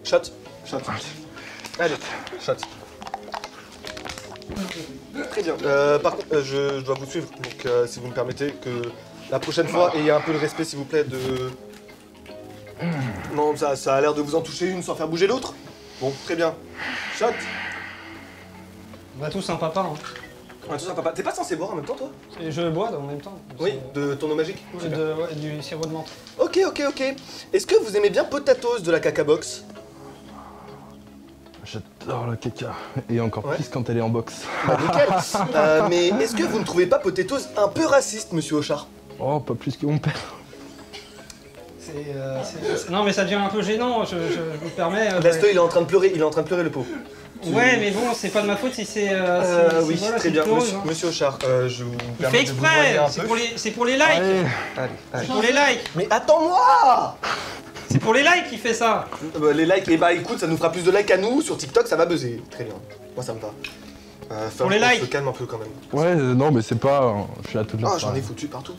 [SPEAKER 1] Shot. Allez, shot. Très bien. Par contre, je dois vous suivre, donc si vous me permettez que la prochaine fois, ayez un peu le respect, s'il vous plaît, de... Non, ça a l'air de vous en toucher une sans faire bouger l'autre. Bon, très bien. Shot.
[SPEAKER 2] On va tous un papa. Hein.
[SPEAKER 1] On va tous un papa. T'es pas censé boire en même temps, toi?
[SPEAKER 2] Je bois en même temps.
[SPEAKER 1] Oui, de ton eau magique?
[SPEAKER 2] Du sirop de menthe.
[SPEAKER 1] Ok. Est-ce que vous aimez bien Potatoes de la Caca Box?
[SPEAKER 19] J'adore le caca. Et encore plus quand elle est en boxe.
[SPEAKER 1] Bah nickel. Mais est-ce que vous ne trouvez pas Potatoes un peu raciste, monsieur Auchard?
[SPEAKER 19] Oh, pas plus que mon père.
[SPEAKER 2] Non mais ça devient un peu gênant, je vous permets.
[SPEAKER 1] Laisse-le, il est en train de pleurer, le pauvre.
[SPEAKER 2] Ouais mais bon, c'est pas de ma faute si c'est...
[SPEAKER 1] oui,
[SPEAKER 2] voilà,
[SPEAKER 1] très bien.
[SPEAKER 2] pleureuse, hein.
[SPEAKER 1] Monsieur Auchard, je vous
[SPEAKER 2] Il
[SPEAKER 1] permets
[SPEAKER 2] fait
[SPEAKER 1] de vous noyer
[SPEAKER 2] exprès,
[SPEAKER 1] un
[SPEAKER 2] c'est
[SPEAKER 1] peu.
[SPEAKER 2] pour les likes.
[SPEAKER 1] Allez.
[SPEAKER 2] C'est pour les likes.
[SPEAKER 1] Mais attends-moi!
[SPEAKER 2] C'est pour les likes qu'il fait ça.
[SPEAKER 1] Les likes, et bah écoute, ça nous fera plus de likes à nous, sur TikTok ça va buzzer. Très bien, moi ça me va.
[SPEAKER 2] Pour les likes.
[SPEAKER 1] On se calme un peu quand même.
[SPEAKER 19] Ouais, non, mais c'est pas. Je suis là toute la
[SPEAKER 1] Oh, j'en ai foutu partout.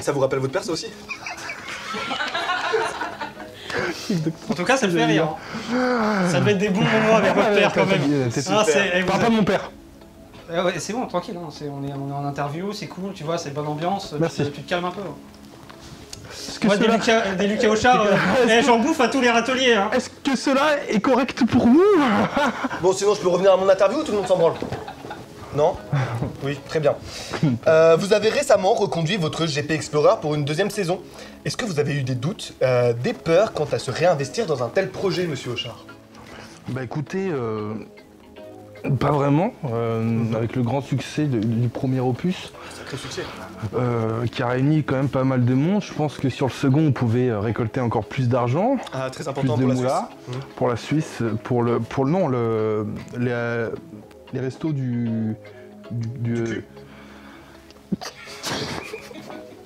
[SPEAKER 1] Ça vous rappelle votre père, ça aussi?
[SPEAKER 2] En tout cas, ça me fait rire. Ça devait être des bons moments avec votre père quand même.
[SPEAKER 19] Parle pas de mon père.
[SPEAKER 2] Ouais, c'est bon, tranquille, hein. On est en interview, c'est cool, tu vois, c'est bonne ambiance.
[SPEAKER 19] Merci.
[SPEAKER 2] Tu te calmes un peu. Moi, des Lucas Auchard, j'en bouffe à tous les râteliers. Hein.
[SPEAKER 19] Est-ce que cela est correct pour vous?
[SPEAKER 1] Bon, sinon je peux revenir à mon interview ou tout le monde s'en branle? Non? Oui, très bien. Vous avez récemment reconduit votre GP Explorer pour une deuxième saison. Est-ce que vous avez eu des doutes, des peurs quant à se réinvestir dans un tel projet, monsieur Auchard?
[SPEAKER 19] Bah écoutez, pas vraiment. Avec le grand succès du premier opus,
[SPEAKER 1] sacré succès,
[SPEAKER 19] qui a réuni quand même pas mal de monde, je pense que sur le second, on pouvait récolter encore plus d'argent.
[SPEAKER 1] Ah, très important
[SPEAKER 19] plus
[SPEAKER 1] pour
[SPEAKER 19] de
[SPEAKER 1] la
[SPEAKER 19] moula.
[SPEAKER 1] Suisse.
[SPEAKER 19] Pour la Suisse, les restos du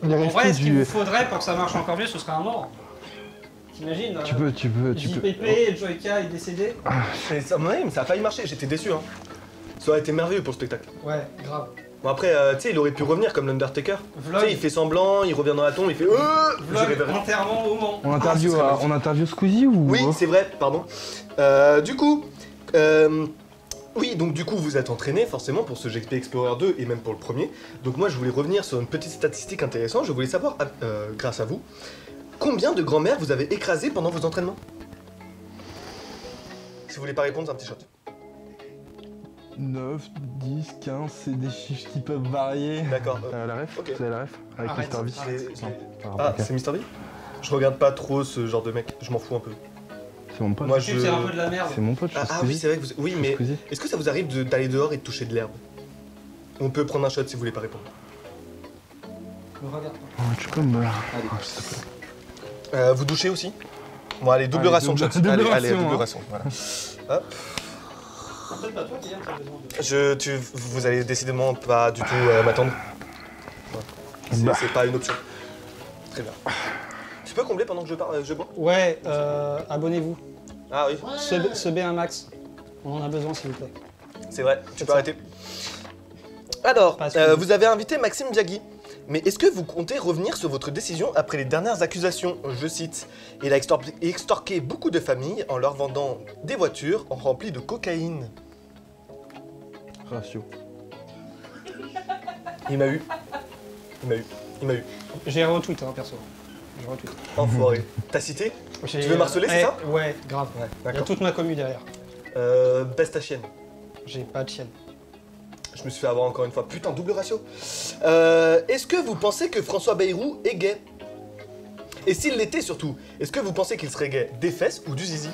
[SPEAKER 19] les
[SPEAKER 2] En
[SPEAKER 19] restos
[SPEAKER 2] vrai, ce qu'il
[SPEAKER 19] du...
[SPEAKER 2] vous faudrait pour que ça marche encore mieux, ce serait un mort. T'imagines?
[SPEAKER 19] Tu peux.
[SPEAKER 2] JPP, Joyka est décédé.
[SPEAKER 1] Mais ça a failli marcher, j'étais déçu. Hein. Ça aurait été merveilleux pour le spectacle.
[SPEAKER 2] Ouais, grave.
[SPEAKER 1] Bon après, tu sais, il aurait pu revenir comme l'Undertaker. Tu
[SPEAKER 2] Vlog.
[SPEAKER 1] sais, il fait semblant, il revient dans la tombe, il fait
[SPEAKER 2] Vlog, enterrement au Mans.
[SPEAKER 19] On interview Squeezie ou...
[SPEAKER 1] Oui, c'est vrai, pardon. Du coup, oui, donc du coup, vous êtes entraîné forcément pour ce GP Explorer 2 et même pour le premier. Donc moi, je voulais revenir sur une petite statistique intéressante. Je voulais savoir, grâce à vous, combien de grand-mères vous avez écrasé pendant vos entraînements? Si vous voulez pas répondre, c'est un petit shot.
[SPEAKER 19] 9, 10, 15, c'est des chiffres qui peuvent varier.
[SPEAKER 1] D'accord.
[SPEAKER 19] La ref?
[SPEAKER 1] Ok.
[SPEAKER 19] Vous avez la ref? Avec
[SPEAKER 1] Arrête,
[SPEAKER 19] Mr. V?
[SPEAKER 1] Ah, c'est Mr. V? Je regarde pas trop ce genre de mec, je m'en fous un peu.
[SPEAKER 19] C'est mon pote.
[SPEAKER 1] Moi,
[SPEAKER 2] C'est un peu de la merde.
[SPEAKER 19] C'est mon pote, je
[SPEAKER 1] Ah oui, c'est vrai que vous... Oui, mais est-ce que ça vous arrive d'aller dehors et de toucher de l'herbe? On peut prendre un shot si vous voulez pas répondre.
[SPEAKER 2] Me regarde pas.
[SPEAKER 19] Oh, tu peux me...
[SPEAKER 1] Vous douchez aussi? Bon, allez, double ration de shot. Allez, double ration, voilà. Hop.
[SPEAKER 2] Peut-être pas toi, Kylian, t'as besoin de...
[SPEAKER 1] Vous allez décidément pas du tout m'attendre. Ouais. C'est pas une option. Très bien. Tu peux combler pendant que je bois?
[SPEAKER 2] Ouais, abonnez-vous.
[SPEAKER 1] Ah oui.
[SPEAKER 2] Subez un max. On en a besoin, s'il vous plaît.
[SPEAKER 1] C'est vrai, tu peux arrêter. Alors, vous avez invité Maxime Biagui. Mais est-ce que vous comptez revenir sur votre décision après les dernières accusations? Je cite, il a extorqué beaucoup de familles en leur vendant des voitures remplies de cocaïne.
[SPEAKER 19] Ratio.
[SPEAKER 1] Il m'a eu.
[SPEAKER 2] J'ai retweet, hein, perso. Je retweet.
[SPEAKER 1] Enfoiré. T'as cité? Tu veux m'harceler, c'est ça?
[SPEAKER 2] Ouais, grave.
[SPEAKER 1] Ouais,
[SPEAKER 2] Il y a toute ma commu derrière.
[SPEAKER 1] Baisse ta chienne.
[SPEAKER 2] J'ai pas de chienne.
[SPEAKER 1] Je me suis fait avoir encore une fois. Putain, double ratio. Est-ce que vous pensez que François Bayrou est gay? Et s'il l'était surtout, est-ce que vous pensez qu'il serait gay des fesses ou du zizi?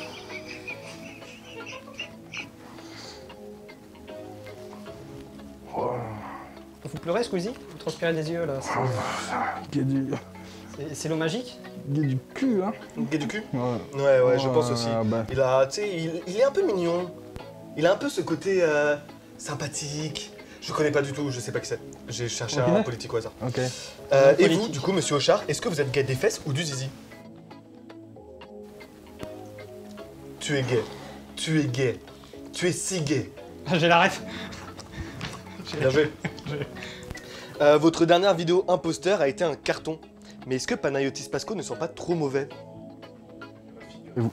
[SPEAKER 2] Vous pleurez, Squeezie? Vous transpirez des yeux, là.
[SPEAKER 19] Gay du...
[SPEAKER 2] C'est l'eau magique?
[SPEAKER 19] Gay du cul, hein.
[SPEAKER 1] Gay du cul?
[SPEAKER 19] Ouais.
[SPEAKER 1] Ouais, je pense aussi.
[SPEAKER 19] Bah.
[SPEAKER 1] Il a, tu sais, il est un peu mignon. Il a un peu ce côté sympathique. Je connais pas du tout, je sais pas qui c'est. J'ai cherché un politique au hasard.
[SPEAKER 19] Ok.
[SPEAKER 1] Et vous, du coup, monsieur Auchard, est-ce que vous êtes gay des fesses ou du zizi? Tu es gay. Tu es gay. Tu es si gay.
[SPEAKER 2] J'ai la ref.
[SPEAKER 1] Bien joué. Votre dernière vidéo imposteur a été un carton. Mais est-ce que Panayotis Pasco ne sont pas trop mauvais?
[SPEAKER 19] Et vous?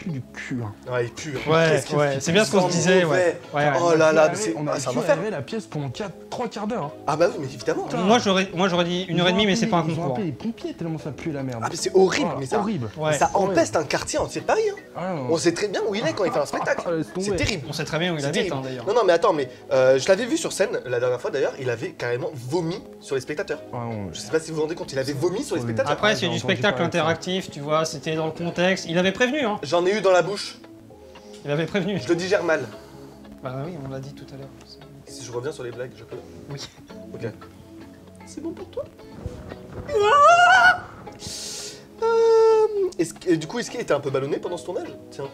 [SPEAKER 19] pue du cul. Hein.
[SPEAKER 1] Ouais, il pue.
[SPEAKER 2] Ouais, c'est bien ce qu'on se disait, ouais.
[SPEAKER 1] Oh là là,
[SPEAKER 19] on a
[SPEAKER 1] ça va faire
[SPEAKER 19] la pièce pendant 3 quarts d'heure. Hein.
[SPEAKER 1] Ah bah oui, mais évidemment.
[SPEAKER 2] Moi j'aurais dit 1h30, mais c'est pas un
[SPEAKER 19] Ils ont
[SPEAKER 2] concours.
[SPEAKER 19] appelé les pompiers tellement ça pue la merde.
[SPEAKER 1] Ah mais c'est horrible,
[SPEAKER 19] Voilà,
[SPEAKER 1] mais ça,
[SPEAKER 19] horrible.
[SPEAKER 1] ça empeste un quartier entier de Paris. Hein.
[SPEAKER 19] Ah,
[SPEAKER 1] on sait très bien où il est quand il fait un spectacle. C'est terrible.
[SPEAKER 2] On sait très bien où il
[SPEAKER 1] C'est
[SPEAKER 2] habite
[SPEAKER 1] terrible.
[SPEAKER 2] hein, d'ailleurs.
[SPEAKER 1] Non, mais attends, mais je l'avais vu sur scène la dernière fois d'ailleurs, il avait carrément vomi sur les spectateurs. Je sais pas si vous vous rendez compte, il avait vomi sur les spectateurs.
[SPEAKER 2] Après, c'est du spectacle interactif, tu vois, c'était dans le contexte. Il avait prévenu, hein.
[SPEAKER 1] J'en ai eu dans la bouche.
[SPEAKER 2] Il avait prévenu.
[SPEAKER 1] Je le digère mal.
[SPEAKER 2] Bah oui, on l'a dit tout à l'heure.
[SPEAKER 1] Si je reviens sur les blagues, je peux.
[SPEAKER 2] Oui.
[SPEAKER 1] Ok. C'est bon pour toi Et du coup, est-ce qu'il était un peu ballonné pendant ce tournage? Tiens.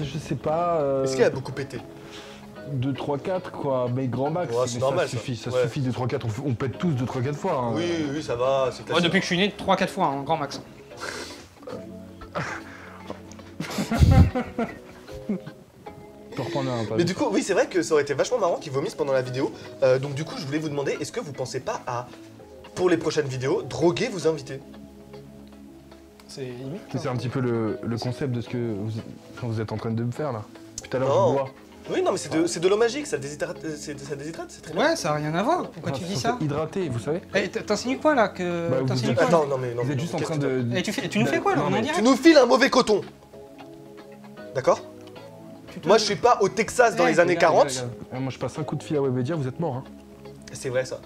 [SPEAKER 19] Je sais pas.
[SPEAKER 1] Est-ce qu'il a beaucoup pété?
[SPEAKER 19] 2, 3, 4 quoi, mais grand max.
[SPEAKER 1] Ouais, c'est normal,
[SPEAKER 19] ça suffit, ça
[SPEAKER 1] ouais.
[SPEAKER 19] suffit 2, 3, 4, on pète tous 2, 3, 4 fois. Hein.
[SPEAKER 1] Oui, ça va, c'est classique.
[SPEAKER 2] Ouais, depuis que je suis né, 3-4 fois, hein, grand max.
[SPEAKER 1] Mais du coup, oui, c'est vrai que ça aurait été vachement marrant qu'ils vomissent pendant la vidéo. Donc du coup, je voulais vous demander, est-ce que vous pensez pas à, pour les prochaines vidéos, droguer vos invités?
[SPEAKER 2] C'est limite.
[SPEAKER 19] C'est un petit peu le concept de ce que vous êtes en train de me faire là. Tout à l'heure,
[SPEAKER 1] Non.
[SPEAKER 19] je bois.
[SPEAKER 1] Oui, non, mais c'est de l'eau magique, ça déshydrate, c'est très bien.
[SPEAKER 2] Ouais, ça a rien à voir. Pourquoi tu dis ça?
[SPEAKER 19] Hydraté, vous savez.
[SPEAKER 2] Eh, t'insinues quoi là que...
[SPEAKER 19] Bah,
[SPEAKER 2] t'insinues quoi,
[SPEAKER 1] Attends, non mais
[SPEAKER 19] Vous êtes juste en train de...
[SPEAKER 2] Eh, tu nous fais quoi là? On est en direct.
[SPEAKER 1] Tu nous files un mauvais coton. D'accord? Moi, je suis pas au Texas dans les années 40.
[SPEAKER 19] Moi, je passe un coup de fil à Webedia, vous êtes mort. Hein.
[SPEAKER 1] C'est vrai ça.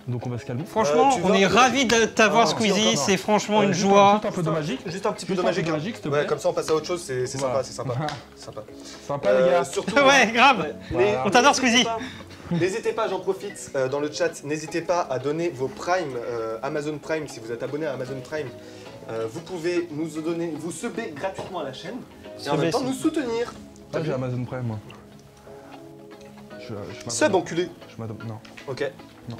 [SPEAKER 19] Donc on va se calmer.
[SPEAKER 2] Franchement, on est ravis de t'avoir Squeezie, c'est franchement une joie.
[SPEAKER 19] Juste un peu de magique.
[SPEAKER 1] Juste un petit peu de magique.
[SPEAKER 19] s'il te plaît.
[SPEAKER 1] Ouais, comme ça on passe à autre chose, c'est
[SPEAKER 19] Voilà.
[SPEAKER 1] sympa, c'est sympa.
[SPEAKER 19] Sympa les gars.
[SPEAKER 1] Surtout,
[SPEAKER 2] Ouais, grave.
[SPEAKER 1] Mais
[SPEAKER 2] On t'adore Squeezie.
[SPEAKER 1] N'hésitez pas, j'en profite dans le chat, n'hésitez pas à donner vos Prime, Amazon Prime, si vous êtes abonné à Amazon Prime. Vous pouvez nous donner, vous subber gratuitement à la chaîne et en même temps nous soutenir.
[SPEAKER 19] Ah, j'ai Amazon Prime moi.
[SPEAKER 1] Sub enculé.
[SPEAKER 19] Non.
[SPEAKER 1] Ok. Non.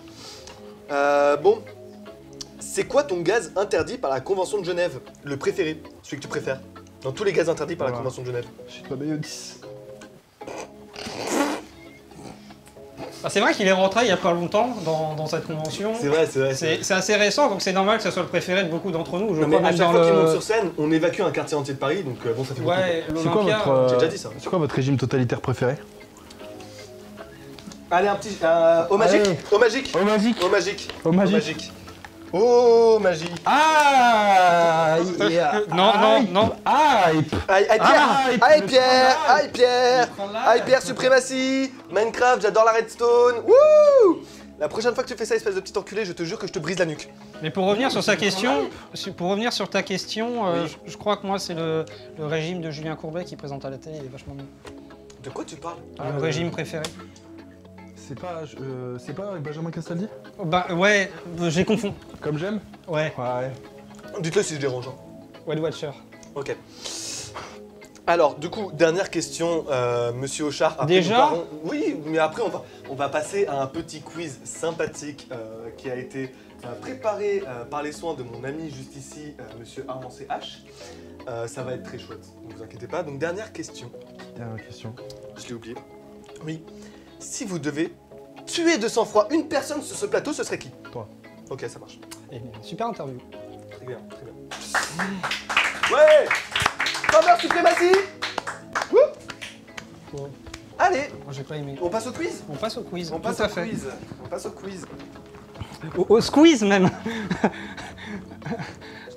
[SPEAKER 1] Bon, c'est quoi ton gaz interdit par la Convention de Genève? Le préféré, celui que tu préfères? Dans tous les gaz interdits par la Convention de Genève.
[SPEAKER 19] Je suis pas Béodis.
[SPEAKER 2] Ah, c'est vrai qu'il est rentré il y a pas longtemps dans cette convention.
[SPEAKER 1] C'est vrai.
[SPEAKER 2] C'est assez récent, donc c'est normal que ça soit le préféré de beaucoup d'entre nous. Je
[SPEAKER 1] Non, mais
[SPEAKER 2] crois
[SPEAKER 1] à
[SPEAKER 2] même
[SPEAKER 1] chaque
[SPEAKER 2] dans
[SPEAKER 1] fois
[SPEAKER 2] le...
[SPEAKER 1] qu'il monte sur scène, on évacue un quartier entier de Paris, donc bon, ça fait beaucoup.
[SPEAKER 2] Ouais,
[SPEAKER 19] C'est quoi
[SPEAKER 2] l'Olympia...
[SPEAKER 1] J'ai déjà dit ça.
[SPEAKER 19] C'est quoi votre régime totalitaire préféré?
[SPEAKER 1] Allez, un petit... Au magique.
[SPEAKER 19] Allez.
[SPEAKER 1] Au magique.
[SPEAKER 19] Au magique.
[SPEAKER 1] Au magique.
[SPEAKER 19] Au magique.
[SPEAKER 1] Oh, magie.
[SPEAKER 19] Ah
[SPEAKER 2] Non.
[SPEAKER 1] Aïe Pierre, suprématie. Minecraft, j'adore la redstone. Wouh. La prochaine fois que tu fais ça, espèce de petit enculé, je te jure que je te brise la nuque.
[SPEAKER 2] Mais pour revenir sur sa question, ta question, je crois que moi c'est le régime de Julien Courbet qui présente à la télé, il est vachement mieux.
[SPEAKER 1] De quoi tu parles?
[SPEAKER 2] Le régime préféré.
[SPEAKER 19] C'est pas Benjamin Castaldi?
[SPEAKER 2] Bah ouais, j'ai confonds.
[SPEAKER 19] Comme j'aime?
[SPEAKER 2] Ouais.
[SPEAKER 1] Dites-le si je dérange.
[SPEAKER 2] Wild Watcher.
[SPEAKER 1] Ok. Alors, du coup, dernière question, Monsieur Auchard. Après,
[SPEAKER 2] déjà?
[SPEAKER 1] Oui, mais après on va passer à un petit quiz sympathique qui a été préparé par les soins de mon ami juste ici, Monsieur Armand CH. Ça va être très chouette, ne vous inquiétez pas. Donc dernière question.
[SPEAKER 19] Dernière question.
[SPEAKER 1] Je l'ai oublié. Oui. Si vous devez tuer de sang-froid une personne sur ce plateau, ce serait qui?
[SPEAKER 19] Toi.
[SPEAKER 1] Ok, ça marche.
[SPEAKER 2] Eh bien, super interview.
[SPEAKER 1] Très bien. Ouais. Faveur suprématie.
[SPEAKER 2] Bon.
[SPEAKER 1] Allez.
[SPEAKER 2] Moi j'ai pas aimé.
[SPEAKER 1] On passe au quiz?
[SPEAKER 2] On passe au quiz.
[SPEAKER 1] On passe
[SPEAKER 2] tout à
[SPEAKER 1] au
[SPEAKER 2] fait.
[SPEAKER 1] quiz. On passe au quiz.
[SPEAKER 2] Au squeeze même.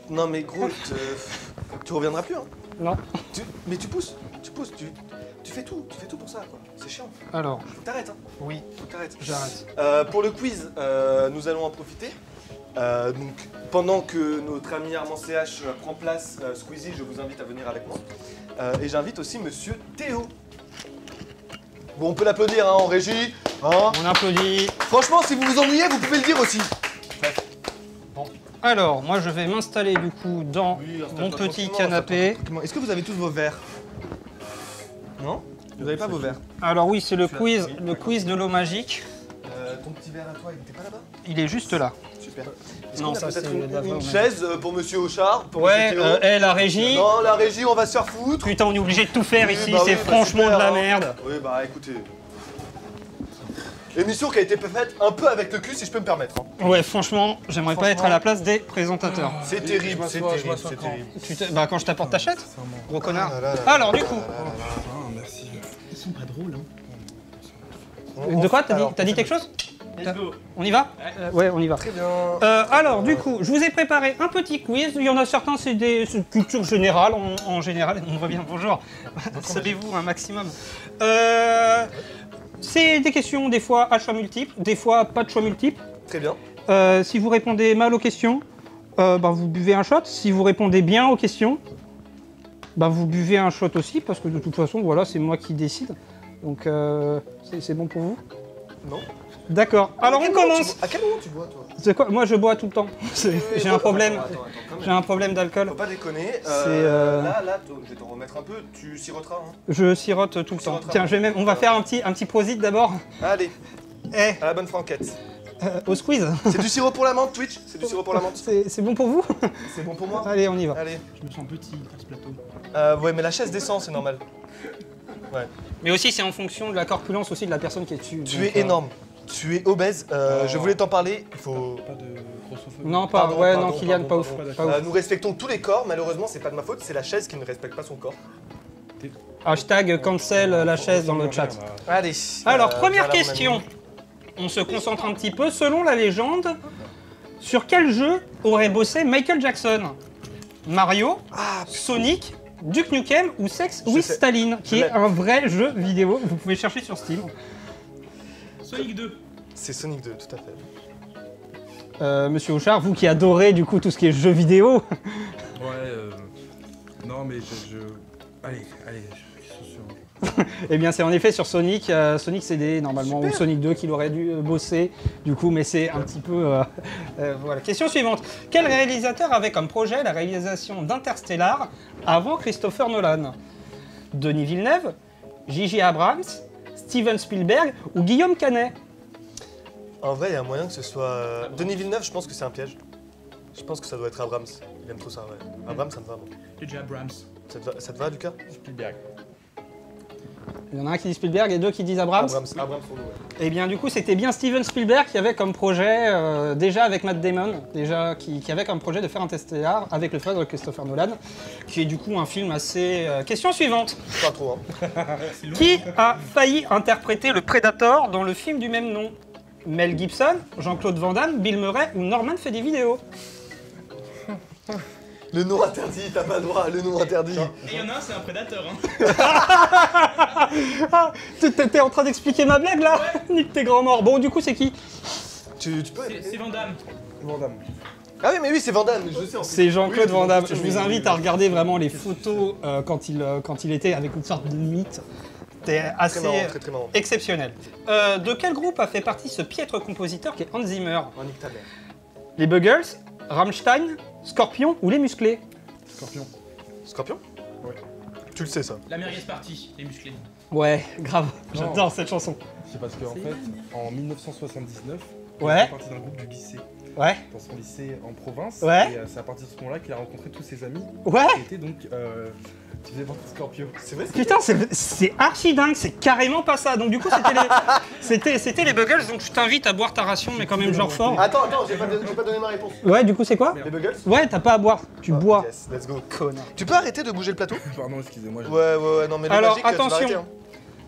[SPEAKER 1] Non mais gros, tu reviendras plus hein.
[SPEAKER 2] Non.
[SPEAKER 1] Mais tu pousses, tu fais tout pour ça quoi. C'est chiant.
[SPEAKER 2] Alors.
[SPEAKER 1] Faut que t'arrêtes hein.
[SPEAKER 2] Oui.
[SPEAKER 1] Faut que t'arrêtes.
[SPEAKER 2] J'arrête.
[SPEAKER 1] Pour le quiz, nous allons en profiter. Donc pendant que notre ami Armand CH prend place, Squeezie, je vous invite à venir avec moi. Et j'invite aussi Monsieur Théo. Bon, on peut l'applaudir hein, en régie. Hein.
[SPEAKER 2] On applaudit.
[SPEAKER 1] Franchement, si vous vous ennuyez, vous pouvez le dire aussi.
[SPEAKER 2] Bon. Alors, moi je vais m'installer du coup dans mon petit canapé.
[SPEAKER 1] Est-ce que vous avez tous vos verres? Non? Vous n'avez pas vos verres?
[SPEAKER 2] Alors oui, c'est le quiz de l'eau magique.
[SPEAKER 1] Ton petit verre à toi, il n'était pas là-bas?
[SPEAKER 2] Il est juste là.
[SPEAKER 1] Super.
[SPEAKER 2] Non, ça c'est
[SPEAKER 1] une chaise pour Monsieur Auchard, pour
[SPEAKER 2] ouais,
[SPEAKER 1] Monsieur Théo.
[SPEAKER 2] la régie.
[SPEAKER 1] Non, la régie, on va se faire foutre.
[SPEAKER 2] Putain, on est obligé de tout faire ici,
[SPEAKER 1] bah
[SPEAKER 2] c'est
[SPEAKER 1] oui,
[SPEAKER 2] franchement
[SPEAKER 1] super,
[SPEAKER 2] de la
[SPEAKER 1] hein.
[SPEAKER 2] merde.
[SPEAKER 1] Oui, bah écoutez. Émission qui a été faite un peu avec le cul, si je peux me permettre. Hein.
[SPEAKER 2] Ouais, franchement, j'aimerais pas être à la place des présentateurs.
[SPEAKER 1] C'est terrible, c'est terrible, c'est terrible.
[SPEAKER 2] Bah, quand je t'apporte ta chatte, gros connard.
[SPEAKER 1] là là.
[SPEAKER 2] Alors, du coup.
[SPEAKER 16] Merci. Ils sont pas drôles, hein.
[SPEAKER 2] De quoi? T'as dit quelque chose?
[SPEAKER 3] Let's go.
[SPEAKER 2] On y va? Ouais, on y va.
[SPEAKER 1] Très bien.
[SPEAKER 2] Alors, du coup, je vous ai préparé un petit quiz. Il y en a certains, c'est des cultures générales, en général. On voit bien, bonjour. Savez-vous un maximum. C'est des questions, des fois à choix multiples, des fois pas de choix multiples.
[SPEAKER 1] Très bien.
[SPEAKER 2] Si vous répondez mal aux questions, bah, vous buvez un shot. Si vous répondez bien aux questions, bah, vous buvez un shot aussi, parce que de toute façon, voilà, c'est moi qui décide. Donc, c'est bon pour vous?
[SPEAKER 1] Non.
[SPEAKER 2] D'accord. Alors, on commence.
[SPEAKER 1] À quel moment tu bois, toi?
[SPEAKER 2] C'est quoi? Moi, je bois tout le temps. J'ai un problème. J'ai un problème d'alcool.
[SPEAKER 1] Faut pas déconner. Là, je vais t'en remettre un peu. Tu siroteras. Hein.
[SPEAKER 2] Je sirote tout le temps. Tiens, on va faire un petit prosit d'abord.
[SPEAKER 1] Allez.
[SPEAKER 2] À
[SPEAKER 1] la bonne franquette.
[SPEAKER 2] Au squeeze.
[SPEAKER 1] C'est du sirop pour la menthe, Twitch. C'est du sirop pour la menthe.
[SPEAKER 2] C'est bon pour vous?
[SPEAKER 1] C'est bon pour moi.
[SPEAKER 2] Allez, on y va.
[SPEAKER 1] Allez.
[SPEAKER 16] Je me sens petit sur ce plateau.
[SPEAKER 1] Ouais, mais la chaise descend, c'est normal. Ouais.
[SPEAKER 2] Mais aussi, c'est en fonction de la corpulence aussi de la personne qui est dessus.
[SPEAKER 1] Tu es énorme. Tu es obèse. Je voulais t'en parler. Il faut.
[SPEAKER 16] Pas de grossophobie.
[SPEAKER 2] Non, pas.
[SPEAKER 1] Pardon,
[SPEAKER 2] Kylian, pas ouf.
[SPEAKER 1] Nous respectons tous les corps. Malheureusement, c'est pas de ma faute. C'est la chaise qui ne respecte pas son corps.
[SPEAKER 2] Hashtag cancel la chaise dans le chat.
[SPEAKER 1] Allez.
[SPEAKER 2] Alors, première question. On se concentre un petit peu. Selon la légende, sur quel jeu aurait bossé Michael Jackson? Mario, Sonic, Duke Nukem ou Sex with Staline, qui est un vrai jeu vidéo. Vous pouvez chercher sur Steam.
[SPEAKER 3] Sonic 2.
[SPEAKER 1] C'est Sonic 2, tout à fait.
[SPEAKER 2] Monsieur Houchard, vous qui adorez du coup tout ce qui est jeux vidéo.
[SPEAKER 11] Ouais, non mais Allez, je suis sûr.
[SPEAKER 2] Eh bien, c'est en effet sur Sonic. Sonic CD, normalement, ou Sonic 2 qu'il aurait dû bosser, du coup, mais c'est un petit peu... voilà. Question suivante. Quel réalisateur avait comme projet la réalisation d'Interstellar avant Christopher Nolan? Denis Villeneuve, J.J. Abrams, Steven Spielberg ou Guillaume Canet?
[SPEAKER 1] En vrai, il y a un moyen que ce soit... Denis Villeneuve, je pense que c'est un piège. Je pense que ça doit être Abrams. Il aime trop ça, ouais. Abrams, ça me va, moi.
[SPEAKER 3] J.J. Abrams.
[SPEAKER 1] Ça te va, Lucas?
[SPEAKER 16] Spielberg.
[SPEAKER 2] Il y en a un qui dit Spielberg et deux qui disent Abrams.
[SPEAKER 1] Abrams pour nous, ouais.
[SPEAKER 2] Eh bien, du coup, c'était bien Steven Spielberg qui avait comme projet, déjà avec Matt Damon, qui avait comme projet de faire Interstellar avec le frère de Christopher Nolan, qui est du coup un film assez... Question suivante.
[SPEAKER 1] Pas trop, hein.
[SPEAKER 2] Qui a failli interpréter le Predator dans le film du même nom? Mel Gibson, Jean-Claude Van Damme, Bill Murray ou Norman fait des vidéos?
[SPEAKER 1] Le nom interdit, t'as pas le droit, le nom interdit.
[SPEAKER 3] Et il y en a un, c'est un prédateur.
[SPEAKER 2] Hein. T'es en train d'expliquer ma blague là? Ouais. Nique tes grands morts. Bon, du coup, c'est qui?
[SPEAKER 1] Tu peux...
[SPEAKER 3] C'est Van Damme.
[SPEAKER 1] Van Damme. Ah oui, mais oui, c'est Van Damme, je sais en plus.
[SPEAKER 2] C'est Jean-Claude Van Damme. Je
[SPEAKER 1] oui,
[SPEAKER 2] vous invite à regarder vraiment les photos quand il était avec une sorte de mythe. C'était assez
[SPEAKER 1] très marrant.
[SPEAKER 2] exceptionnel. De quel groupe a fait partie ce piètre compositeur qui est Hans Zimmer?
[SPEAKER 1] Oh, nique ta mère.
[SPEAKER 2] Les Buggles, Rammstein, Scorpion ou les Musclés?
[SPEAKER 16] Scorpion.
[SPEAKER 1] Scorpion?
[SPEAKER 16] Ouais.
[SPEAKER 1] Tu le sais, ça.
[SPEAKER 3] La merguez partie, les musclés.
[SPEAKER 2] Ouais, grave. J'adore cette chanson.
[SPEAKER 19] C'est parce qu'en fait, en 1979,
[SPEAKER 2] ouais.
[SPEAKER 19] il est parti d'un groupe du lycée.
[SPEAKER 2] Ouais.
[SPEAKER 19] Dans son lycée en province.
[SPEAKER 2] Ouais.
[SPEAKER 19] Et c'est à partir de ce moment-là qu'il a rencontré tous ses amis.
[SPEAKER 2] Ouais.
[SPEAKER 19] Qui étaient donc... qui faisaient partie de Scorpio.
[SPEAKER 1] C'est vrai.
[SPEAKER 2] Putain, c'est archi dingue, c'est carrément pas ça. Donc du coup, c'était les Buggles, donc je t'invite à boire ta ration, mais quand même genre fort.
[SPEAKER 1] Attends, j'ai pas donné ma réponse.
[SPEAKER 2] Ouais, du coup, c'est quoi?
[SPEAKER 1] Les Buggles?
[SPEAKER 2] Ouais, t'as pas à boire, tu bois.
[SPEAKER 1] Yes, let's go.
[SPEAKER 2] Connard.
[SPEAKER 1] Tu peux arrêter de bouger le plateau?
[SPEAKER 19] Pardon, excusez-moi.
[SPEAKER 1] Ouais, non mais le
[SPEAKER 2] alors,
[SPEAKER 1] magique, tu vas
[SPEAKER 2] attention.
[SPEAKER 1] arrêter, hein.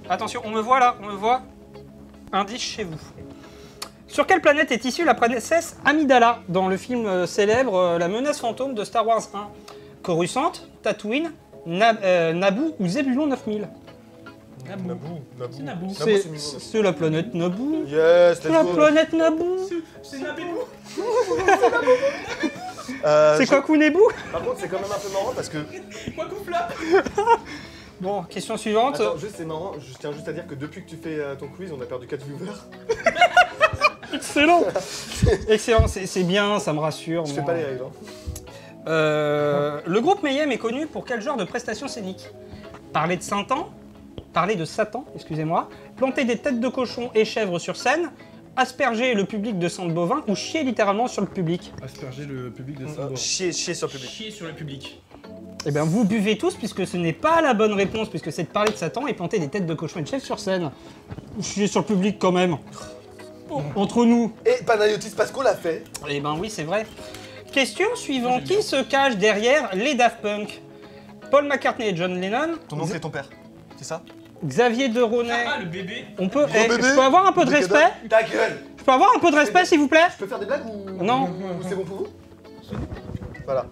[SPEAKER 2] Attention, on me voit là, on me voit. Indice chez vous. Sur quelle planète est issue la princesse Amidala dans le film célèbre La menace fantôme de Star Wars 1? Coruscant, Tatooine, Naboo ou Zébulon 9000?
[SPEAKER 3] C'est Naboo.
[SPEAKER 2] C'est la planète Naboo.
[SPEAKER 1] Yes,
[SPEAKER 2] c'est la planète Naboo.
[SPEAKER 3] C'est Naboo.
[SPEAKER 2] C'est quoi Kounebou?
[SPEAKER 1] Par contre, c'est quand même un peu marrant parce que...
[SPEAKER 3] Quoi Koufla?
[SPEAKER 2] Bon, question suivante.
[SPEAKER 1] Attends, juste c'est marrant, je tiens juste à dire que depuis que tu fais ton quiz, on a perdu 4 viewers.
[SPEAKER 2] Excellent. Excellent, c'est bien, ça me rassure.
[SPEAKER 1] Je fais pas les règles.
[SPEAKER 2] Le groupe Mayhem est connu pour quel genre de prestations scéniques? Parler de Satan, excusez-moi, planter des têtes de cochon et chèvres sur scène, asperger le public de sang de bovin ou chier littéralement sur le public?
[SPEAKER 19] Asperger le public de sang de bovin.
[SPEAKER 1] Chier sur le public.
[SPEAKER 3] Chier sur le public.
[SPEAKER 2] Eh bien, vous buvez tous, puisque ce n'est pas la bonne réponse, puisque c'est de parler de Satan et planter des têtes de cochon et de chef sur scène. Je suis sur le public quand même. Entre nous.
[SPEAKER 1] Et Panayotis Pasco l'a fait.
[SPEAKER 2] Eh ben oui, c'est vrai. Question suivante. Qui se cache derrière les Daft Punk? Paul McCartney et John Lennon.
[SPEAKER 1] Ton oncle et ton père, c'est ça?
[SPEAKER 2] Xavier de Ronay.
[SPEAKER 3] Ah, le bébé.
[SPEAKER 2] On peut. Je peux avoir un peu de respect?
[SPEAKER 1] Ta gueule.
[SPEAKER 2] Je peux avoir un peu de respect, s'il vous plaît?
[SPEAKER 1] Je peux faire des blagues ou...
[SPEAKER 2] Non.
[SPEAKER 1] Ou c'est bon pour vous? Voilà.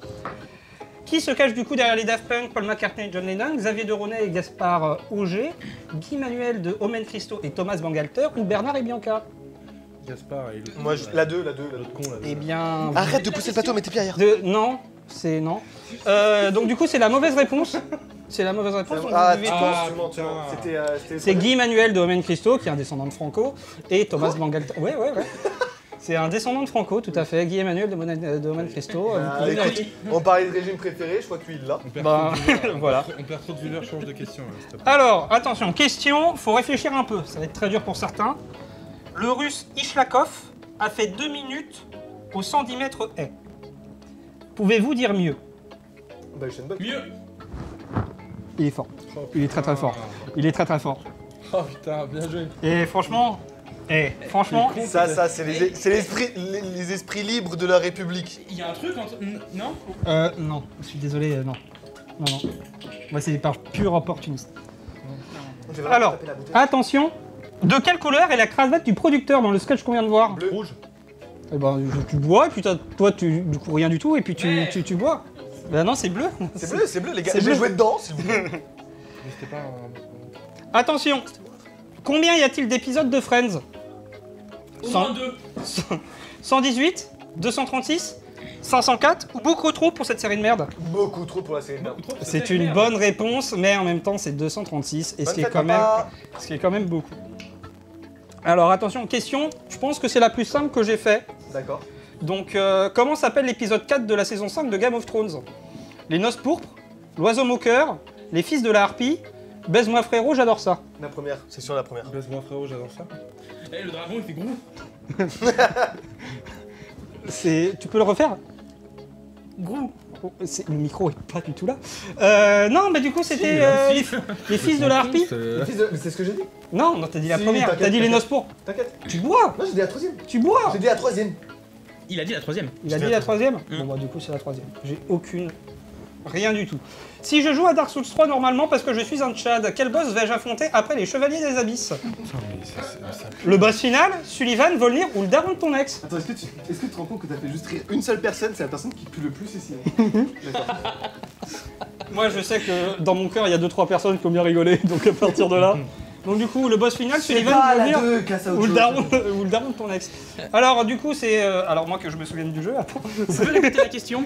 [SPEAKER 2] Qui se cache du coup derrière les Daft Punk, Paul McCartney et John Lennon, Xavier de Ronay et Gaspard Auger, Guy Manuel de Omen Christo et Thomas Bangalter ou Bernard et Bianca?
[SPEAKER 11] Gaspard et le...
[SPEAKER 1] Moi, la 2.
[SPEAKER 11] L'autre con, là.
[SPEAKER 2] Eh bien...
[SPEAKER 1] Arrête de pousser le plateau, mets tes pieds ailleurs.
[SPEAKER 2] Non, c'est non. Donc du coup, c'est la mauvaise réponse. C'est la mauvaise réponse.
[SPEAKER 1] Ah,
[SPEAKER 11] putain.
[SPEAKER 2] C'est Guy Manuel de Omen Christo, qui est un descendant de Franco, et Thomas Bangalter. Ouais. C'est un descendant de Franco, tout à fait. Guy Emmanuel de Omen Christo.
[SPEAKER 1] Écoute, on parlait de régime préféré, je crois que lui il l'a.
[SPEAKER 2] Voilà.
[SPEAKER 11] On perd trop de viewers, change de question.
[SPEAKER 2] Alors, attention, question, faut réfléchir un peu, ça va être très dur pour certains. Le russe Ishlakov a fait 2 minutes au 110 mètres haies. Pouvez-vous dire mieux?
[SPEAKER 3] Mieux.
[SPEAKER 2] Il est fort. Il est très très fort. Il est très très fort.
[SPEAKER 11] Oh putain, bien joué.
[SPEAKER 2] Et franchement... franchement...
[SPEAKER 1] Ça, c'est les esprits libres de la République.
[SPEAKER 3] Il y a un truc entre... Non?
[SPEAKER 2] Non, je suis désolé, non. Non. Moi, c'est par pur opportuniste. Alors, attention. De quelle couleur est la cravate du producteur dans le sketch qu'on vient de voir?
[SPEAKER 1] Bleu. Rouge.
[SPEAKER 2] Eh ben, tu bois, et puis toi, du coup, rien du tout, et puis tu bois. Ben non, c'est bleu.
[SPEAKER 1] C'est bleu, les gars. J'ai joué dedans, s'il vous plaît.
[SPEAKER 11] Mais c'était pas un...
[SPEAKER 2] Attention. Combien y a-t-il d'épisodes de Friends?
[SPEAKER 3] Au moins 2.
[SPEAKER 2] 118, 236, 504 ou beaucoup trop pour cette série de merde?
[SPEAKER 1] Beaucoup trop pour la série de merde.
[SPEAKER 2] C'est une bonne réponse, mais en même temps c'est 236, et ce qui est quand même beaucoup. Alors attention, question, je pense que c'est la plus simple que j'ai fait.
[SPEAKER 1] D'accord.
[SPEAKER 2] Donc comment s'appelle l'épisode 4 de la saison 5 de Game of Thrones? Les noces pourpres, l'oiseau moqueur, les fils de la harpie, baise-moi frérot, j'adore ça.
[SPEAKER 1] La première, c'est sur la première.
[SPEAKER 11] Baise-moi frérot, j'adore ça.
[SPEAKER 3] Eh, le dragon il fait gros.
[SPEAKER 2] Tu peux le refaire? Gros. Le micro est pas du tout là. Non, mais du coup c'était les fils de la harpie.
[SPEAKER 1] C'est ce que j'ai dit.
[SPEAKER 2] Non, t'as dit la première, t'as dit les noces pourpres.
[SPEAKER 1] T'inquiète.
[SPEAKER 2] Tu bois.
[SPEAKER 1] Non, j'ai dit la troisième.
[SPEAKER 2] Tu bois.
[SPEAKER 1] J'ai dit la troisième.
[SPEAKER 3] Il a dit la troisième.
[SPEAKER 2] Il a dit la troisième. Bon bah du coup c'est la troisième. J'ai aucune... Rien du tout. Si je joue à Dark Souls 3 normalement parce que je suis un Tchad, quel boss vais-je affronter après les Chevaliers des Abysses? Le boss final, Sullivan, Volnir ou le daron de ton ex?
[SPEAKER 1] Attends, est-ce que tu te rends compte que t'as fait juste rire une seule personne, c'est la personne qui pue le plus ici? D'accord.
[SPEAKER 2] Moi je sais que dans mon cœur il y a 2-3 personnes qui ont bien rigolé, donc à partir de là... Donc du coup le boss final, Sullivan, Volnir ou le daron de ton ex. Alors du coup c'est... alors moi que je me souvienne du jeu, attends.
[SPEAKER 3] Vous pouvez répéter la question?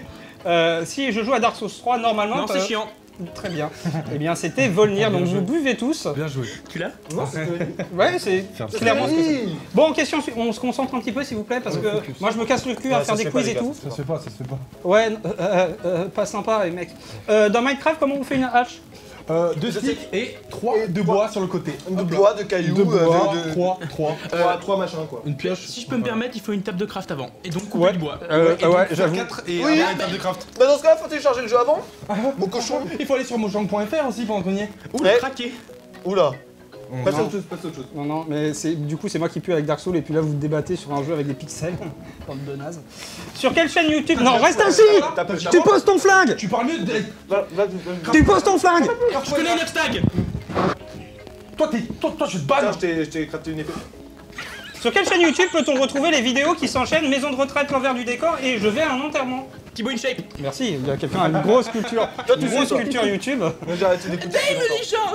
[SPEAKER 2] Si je joue à Dark Souls 3 normalement...
[SPEAKER 3] Non, c'est chiant.
[SPEAKER 2] Très bien. Eh bien, c'était Volnir, donc vous buvez tous.
[SPEAKER 11] Bien joué.
[SPEAKER 3] Tu l'as?
[SPEAKER 1] Non, c'est...
[SPEAKER 2] Ouais, c'est clairement ce que c'est. Bon, question, on se concentre un petit peu, s'il vous plaît, parce que moi, je me casse le cul à faire des quiz et tout.
[SPEAKER 11] Ça se fait pas, ça se fait pas.
[SPEAKER 2] Ouais, pas sympa, les mecs. Dans Minecraft, comment on fait une hache?
[SPEAKER 11] 2 sticks et 3 de bois sur le côté.
[SPEAKER 1] De bois, de cailloux,
[SPEAKER 11] de bois, 3
[SPEAKER 1] machin quoi.
[SPEAKER 11] Une pioche.
[SPEAKER 3] Si je peux me permettre, il faut une table de craft avant. Et donc couper du bois.
[SPEAKER 2] Ouais, j'avoue.
[SPEAKER 11] 4 et
[SPEAKER 1] oui,
[SPEAKER 11] une table de craft.
[SPEAKER 1] Bah dans ce cas-là, faut télécharger le jeu avant. Mon cochon.
[SPEAKER 11] Il faut aller sur mojang.fr aussi pendant qu'on y est.
[SPEAKER 3] Ou le craquer.
[SPEAKER 1] Oula. Passe
[SPEAKER 2] Non.
[SPEAKER 1] autre chose, passe autre chose.
[SPEAKER 2] Non, non, mais du coup, c'est moi qui pue avec Dark Souls, et puis là, vous débattez sur un jeu avec des pixels. Bande de naze. Sur quelle chaîne YouTube? Non, reste ainsi! Tu poses ton flingue!
[SPEAKER 11] Tu parles mieux de...
[SPEAKER 2] Tu poses ton flingue!
[SPEAKER 3] Je connais une tag.
[SPEAKER 11] Toi, je te banne!
[SPEAKER 1] Je t'ai crafté une épée.
[SPEAKER 2] Sur quelle chaîne YouTube peut-on retrouver les vidéos qui s'enchaînent Maison de retraite, l'envers du décor et je vais à un enterrement?
[SPEAKER 3] Thibaut InShape.
[SPEAKER 2] Merci, il y a quelqu'un a une grosse culture. Une grosse culture YouTube.
[SPEAKER 1] J'ai arrêté d'écouter.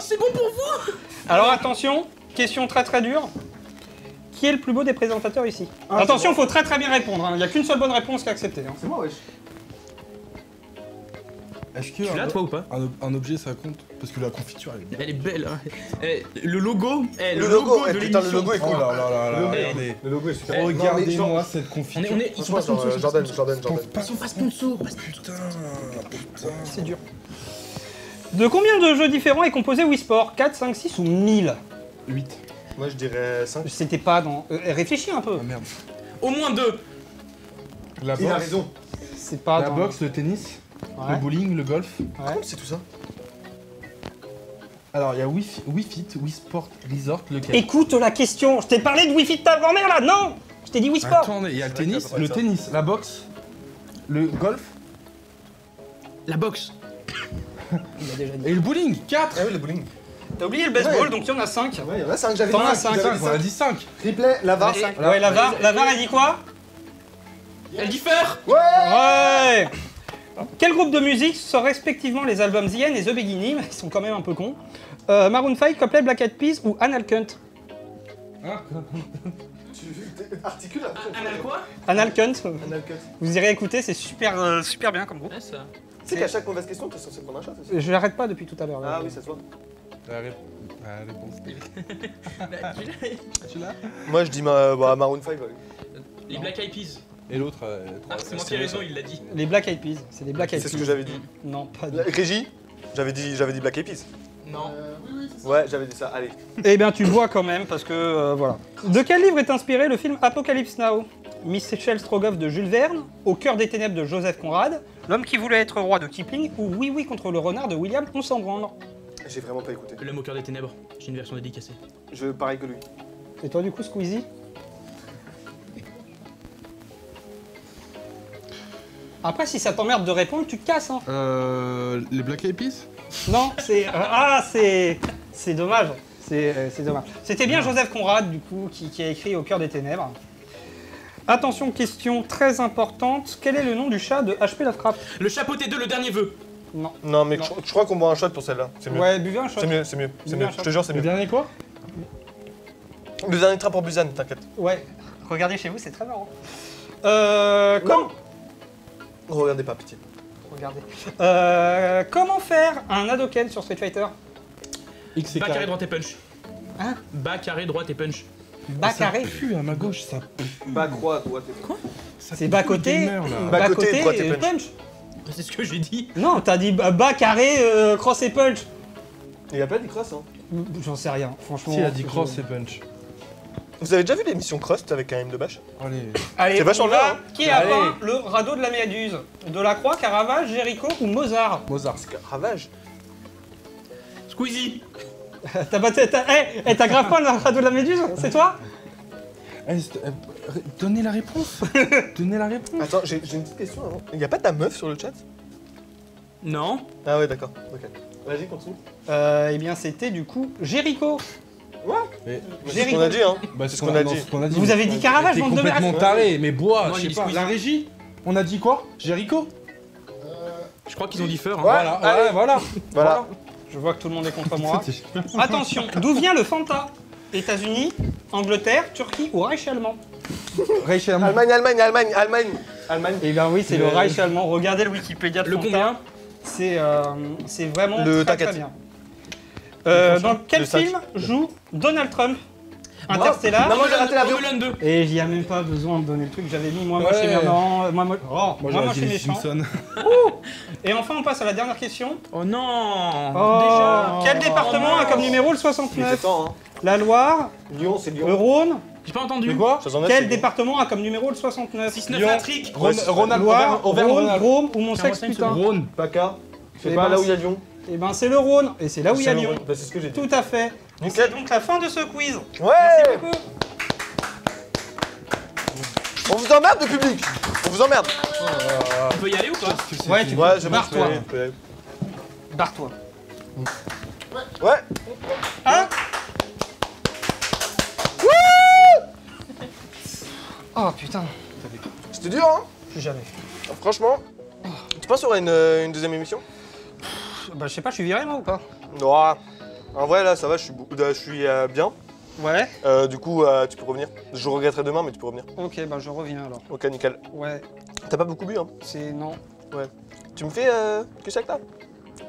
[SPEAKER 3] C'est bon pour vous?
[SPEAKER 2] Alors attention, question très très dure. Qui est le plus beau des présentateurs ici? Attention, faut très très bien répondre. Il n'y a qu'une seule bonne réponse qui est acceptée.
[SPEAKER 1] C'est moi, wesh.
[SPEAKER 11] Est-ce que
[SPEAKER 3] tu l'as toi ou pas?
[SPEAKER 11] Un objet ça compte? Parce que la confiture
[SPEAKER 3] elle est belle. Hein. Le logo,
[SPEAKER 1] le logo
[SPEAKER 3] de l'émission.
[SPEAKER 1] Le logo est cool.
[SPEAKER 11] Oh là là là là, regardez.
[SPEAKER 1] Le logo est super.
[SPEAKER 11] Regardez-moi cette confiture.
[SPEAKER 3] Ils sont pas sponsors.
[SPEAKER 1] Jordan.
[SPEAKER 3] Ils sont pas sponsors.
[SPEAKER 11] Putain.
[SPEAKER 2] C'est dur. De combien de jeux différents est composé Wii Sport? 4, 5, 6 ou 1000?
[SPEAKER 11] 8.
[SPEAKER 1] Moi je dirais 5.
[SPEAKER 2] C'était pas dans... réfléchis un peu.
[SPEAKER 11] Ah merde.
[SPEAKER 3] Au moins 2.
[SPEAKER 11] La
[SPEAKER 1] Il a
[SPEAKER 11] boxe.
[SPEAKER 1] raison.
[SPEAKER 2] C'est pas
[SPEAKER 11] La
[SPEAKER 2] dans...
[SPEAKER 11] boxe, le tennis.
[SPEAKER 19] le bowling, le golf.
[SPEAKER 1] Comment c'est tout ça?
[SPEAKER 19] Alors, il y a Wii Fit, Wii Sport Resort, lequel?
[SPEAKER 2] Écoute la question, je t'ai parlé de Wi-Fi de ta grand-mère là, non? Je t'ai dit Wii Sport.
[SPEAKER 19] Attends, il y a le tennis, la boxe, le golf.
[SPEAKER 3] La boxe.
[SPEAKER 2] Il a déjà dit.
[SPEAKER 19] Et le bowling, 4.
[SPEAKER 1] Ah oui, le bowling.
[SPEAKER 2] T'as oublié le baseball, donc il y en a 5.
[SPEAKER 1] Ouais, il y en a 5, j'avais
[SPEAKER 2] T'en
[SPEAKER 1] dit
[SPEAKER 2] as
[SPEAKER 1] 5.
[SPEAKER 2] 5.
[SPEAKER 19] On a dit 5.
[SPEAKER 1] Replay, la VAR.
[SPEAKER 2] Ouais, la VAR, elle dit quoi?
[SPEAKER 3] Elle diffère.
[SPEAKER 2] Ouais. Quel groupe de musique sort respectivement les albums The End et The Beginning? Ils sont quand même un peu cons. Maroon 5, Coldplay, Black Eyed Peas ou Anal Cunt?
[SPEAKER 1] Tu articules
[SPEAKER 3] Anal quoi?
[SPEAKER 2] Anal Cunt.
[SPEAKER 1] Anal Cunt.
[SPEAKER 2] Vous irez écouter, c'est super, super bien comme groupe.
[SPEAKER 3] Ouais, ça.
[SPEAKER 1] Tu sais qu'à chaque mauvaise question, t'es censé prendre un shot aussi.
[SPEAKER 2] Je l'arrête pas depuis tout à l'heure.
[SPEAKER 1] Ah oui, ça se voit.
[SPEAKER 19] La réponse.
[SPEAKER 3] Tu l'as?
[SPEAKER 1] Moi, je dis Maroon 5.
[SPEAKER 3] Les Black Eyed Peas.
[SPEAKER 19] Et l'autre,
[SPEAKER 3] c'est moi qui ai raison, il l'a dit.
[SPEAKER 2] Les Black Eyed Peas, c'est des Black Eyed Peas.
[SPEAKER 1] C'est ce que j'avais dit.
[SPEAKER 2] Non, pas du
[SPEAKER 1] Régie, j'avais dit Black Eyed Peas.
[SPEAKER 3] Non.
[SPEAKER 1] Ouais, j'avais dit ça, allez.
[SPEAKER 2] Eh bien, tu le vois quand même, parce que voilà. De quel livre est inspiré le film Apocalypse Now? Michel Strogoff de Jules Verne, Au cœur des ténèbres de Joseph Conrad, L'homme qui voulait être roi de Kipling ou Oui Oui contre le renard de William Onsambranle?
[SPEAKER 1] J'ai vraiment pas écouté.
[SPEAKER 3] L'homme au cœur des ténèbres. J'ai une version dédicacée.
[SPEAKER 1] Je pareil que lui.
[SPEAKER 2] Et toi, du coup, Squeezie? Après, si ça t'emmerde de répondre, tu te casses, hein.
[SPEAKER 19] Les Black Eyed Peas?
[SPEAKER 2] Non, c'est... c'est dommage. C'est dommage. C'était bien Joseph Conrad, du coup, qui a écrit Au cœur des ténèbres. Attention, question très importante. Quel est le nom du chat de H.P. Lovecraft?
[SPEAKER 3] Le chapeauté 2, le dernier vœu.
[SPEAKER 2] Non.
[SPEAKER 1] Non, mais je crois qu'on boit un shot pour celle-là. C'est mieux.
[SPEAKER 2] Ouais, buvez un shot.
[SPEAKER 1] C'est mieux. Je te jure, c'est mieux.
[SPEAKER 19] Le dernier quoi?
[SPEAKER 1] Le dernier train pour Busan, t'inquiète.
[SPEAKER 2] Ouais. Regardez chez vous, c'est très marrant.
[SPEAKER 1] Regardez pas, pitié.
[SPEAKER 2] Regardez. Comment faire un Hadoken sur Street Fighter?
[SPEAKER 19] X et
[SPEAKER 3] Bas
[SPEAKER 19] carré.
[SPEAKER 3] carré, droite et punch.
[SPEAKER 2] Hein?
[SPEAKER 3] Bas carré, droite et punch.
[SPEAKER 2] Bas carré?
[SPEAKER 19] Ça pue à ma gauche, ça.
[SPEAKER 1] Bas croix, droite et
[SPEAKER 3] Quoi?
[SPEAKER 2] C'est bas côté,
[SPEAKER 19] gamer, là.
[SPEAKER 2] bas
[SPEAKER 1] Bas côté,
[SPEAKER 2] côté
[SPEAKER 1] droite et
[SPEAKER 2] et
[SPEAKER 1] punch.
[SPEAKER 2] punch.
[SPEAKER 3] C'est ce que j'ai dit.
[SPEAKER 2] Non, t'as dit bas carré, cross et punch.
[SPEAKER 1] Il y a pas dit cross, hein.
[SPEAKER 2] J'en sais rien, franchement.
[SPEAKER 19] Si, il a dit cross et punch.
[SPEAKER 1] Vous avez déjà vu l'émission Crust avec un M de Bâche?
[SPEAKER 2] Allez,
[SPEAKER 1] C'est vachement
[SPEAKER 2] on va.
[SPEAKER 1] bien, hein.
[SPEAKER 2] Qui a peint le radeau de la Méduse? Delacroix, Caravage, Géricault ou Mozart?
[SPEAKER 19] Mozart.
[SPEAKER 1] Ravage.
[SPEAKER 3] Squeezie.
[SPEAKER 2] T'as grave peint le radeau de la Méduse? C'est toi?
[SPEAKER 19] Donnez la réponse. Donnez la réponse.
[SPEAKER 1] Attends, j'ai une petite question avant. Il y a pas ta meuf sur le chat?
[SPEAKER 3] Non.
[SPEAKER 1] Ah ouais, d'accord. Ok. Vas-y, continue.
[SPEAKER 2] Eh bien, c'était du coup Géricault.
[SPEAKER 1] Ouais. C'est ce qu'on a dit, hein.
[SPEAKER 19] Bah,
[SPEAKER 1] c'est ce qu'on a dit.
[SPEAKER 2] Vous avez dit Caravage,
[SPEAKER 19] T'es
[SPEAKER 2] bande de
[SPEAKER 19] complètement
[SPEAKER 2] merde.
[SPEAKER 19] taré, mais bois,
[SPEAKER 3] Moi,
[SPEAKER 19] je
[SPEAKER 3] j'ai
[SPEAKER 19] sais
[SPEAKER 3] dit
[SPEAKER 19] pas.
[SPEAKER 3] Squeezie.
[SPEAKER 19] La régie? On a dit quoi? Jéricho?
[SPEAKER 3] Je crois qu'ils ont dit feur. Hein.
[SPEAKER 19] Voilà, ouais, voilà.
[SPEAKER 2] Je vois que tout le monde est contre moi. Attention, d'où vient le Fanta? États-Unis, Angleterre, Turquie ou Reich allemand?
[SPEAKER 19] Reich allemand.
[SPEAKER 1] Allemagne.
[SPEAKER 2] Eh bien oui, c'est le Reich allemand. Regardez le Wikipédia de
[SPEAKER 3] Le
[SPEAKER 2] Fanta.
[SPEAKER 3] combien?
[SPEAKER 2] C'est vraiment
[SPEAKER 1] Le
[SPEAKER 2] très
[SPEAKER 1] t'inquiète.
[SPEAKER 2] bien. Dans quel
[SPEAKER 1] Le 5.
[SPEAKER 2] film joue Donald Trump? Interstellar.
[SPEAKER 1] Non, moi j'ai raté l'avion.
[SPEAKER 3] Homeland 2.
[SPEAKER 2] Et j'y a même pas besoin de donner le truc. J'avais mis moi
[SPEAKER 19] Ouais.
[SPEAKER 2] chez Merlan, moi
[SPEAKER 19] Moi,
[SPEAKER 2] chez
[SPEAKER 19] j'ai dit
[SPEAKER 2] méchant.
[SPEAKER 19] Simpson.
[SPEAKER 2] Et enfin, on passe à la dernière question.
[SPEAKER 3] Oh non.
[SPEAKER 2] Déjà. Quel département a comme numéro le
[SPEAKER 1] Il était
[SPEAKER 2] 69?
[SPEAKER 1] temps, hein.
[SPEAKER 2] La Loire,
[SPEAKER 1] Lyon, c'est Lyon.
[SPEAKER 2] le Rhône.
[SPEAKER 3] J'ai pas entendu.
[SPEAKER 19] quoi?
[SPEAKER 1] 69,
[SPEAKER 2] Quel
[SPEAKER 1] c'est Lyon.
[SPEAKER 2] département a comme numéro le 69?
[SPEAKER 3] 6-9
[SPEAKER 19] Lyon.
[SPEAKER 3] la trique.
[SPEAKER 19] Ronald,
[SPEAKER 2] Loire,
[SPEAKER 19] Auvergne,
[SPEAKER 2] Rhône,
[SPEAKER 19] Ronald.
[SPEAKER 2] Drôme ou mon sexe,
[SPEAKER 3] Tiens,
[SPEAKER 2] putain.
[SPEAKER 19] Rhône.
[SPEAKER 1] PACA. C'est
[SPEAKER 2] Eh
[SPEAKER 1] pas
[SPEAKER 2] ben,
[SPEAKER 1] là où il y a Lyon.
[SPEAKER 2] Eh ben c'est le Rhône, et c'est là où il y a
[SPEAKER 1] C'est le
[SPEAKER 2] Lyon.
[SPEAKER 1] Rhône. Bah, c'est ce que j'ai dit.
[SPEAKER 2] Tout à fait. Et
[SPEAKER 1] Nickel.
[SPEAKER 2] c'est donc la fin de ce quiz.
[SPEAKER 1] Ouais.
[SPEAKER 2] Merci beaucoup.
[SPEAKER 1] On vous emmerde le public. On vous emmerde.
[SPEAKER 3] On peut y aller ou pas?
[SPEAKER 2] Ouais, tu
[SPEAKER 1] Ouais,
[SPEAKER 2] peux.
[SPEAKER 1] je
[SPEAKER 2] Barre-toi.
[SPEAKER 1] Ouais.
[SPEAKER 2] Barre-toi.
[SPEAKER 1] Ouais.
[SPEAKER 2] Hein? Oh putain,
[SPEAKER 1] C'était dur, hein.
[SPEAKER 2] plus jamais.
[SPEAKER 1] Franchement. Tu penses qu'il y aura une deuxième émission?
[SPEAKER 2] Bah je sais pas, je suis viré moi ou pas?
[SPEAKER 1] Non. En vrai, là, ça va, je suis bien.
[SPEAKER 2] Ouais.
[SPEAKER 1] Du coup, tu peux revenir. Je regretterai demain, mais tu peux revenir.
[SPEAKER 2] Ok, bah je reviens alors.
[SPEAKER 1] Ok, nickel.
[SPEAKER 2] Ouais,
[SPEAKER 1] T'as pas beaucoup bu, hein?
[SPEAKER 2] c'est non.
[SPEAKER 1] Ouais. Tu me fais que chaque là?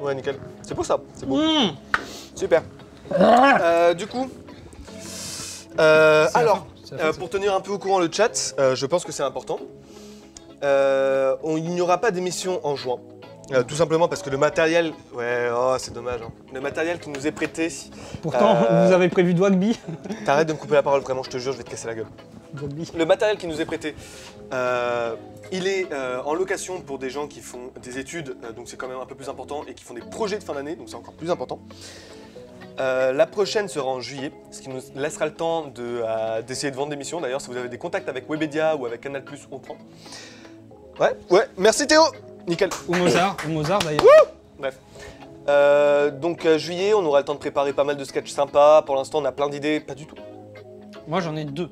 [SPEAKER 1] Ouais, nickel. C'est pour ça, c'est bon. Super. Du coup, alors, pour tenir un peu au courant le chat, je pense que c'est important. Il n'y aura pas d'émission en juin. Tout simplement parce que le matériel... Ouais, oh, c'est dommage. Hein. Le matériel qui nous est prêté...
[SPEAKER 2] Pourtant, vous avez prévu de Wagby.
[SPEAKER 1] T'arrêtes de me couper la parole, vraiment, je te jure, je vais te casser la gueule. Le matériel qui nous est prêté, il est en location pour des gens qui font des études, donc c'est quand même un peu plus important, et qui font des projets de fin d'année, donc c'est encore plus important. La prochaine sera en juillet, ce qui nous laissera le temps d'essayer de vendre des missions. D'ailleurs, si vous avez des contacts avec Webedia ou avec Canal+, on prend. Ouais, merci Théo. Nickel.
[SPEAKER 2] Ou Mozart d'ailleurs.
[SPEAKER 1] Bref. Donc juillet, on aura le temps de préparer pas mal de sketchs sympas. Pour l'instant, on a plein d'idées. Pas du tout.
[SPEAKER 2] Moi, j'en ai 2.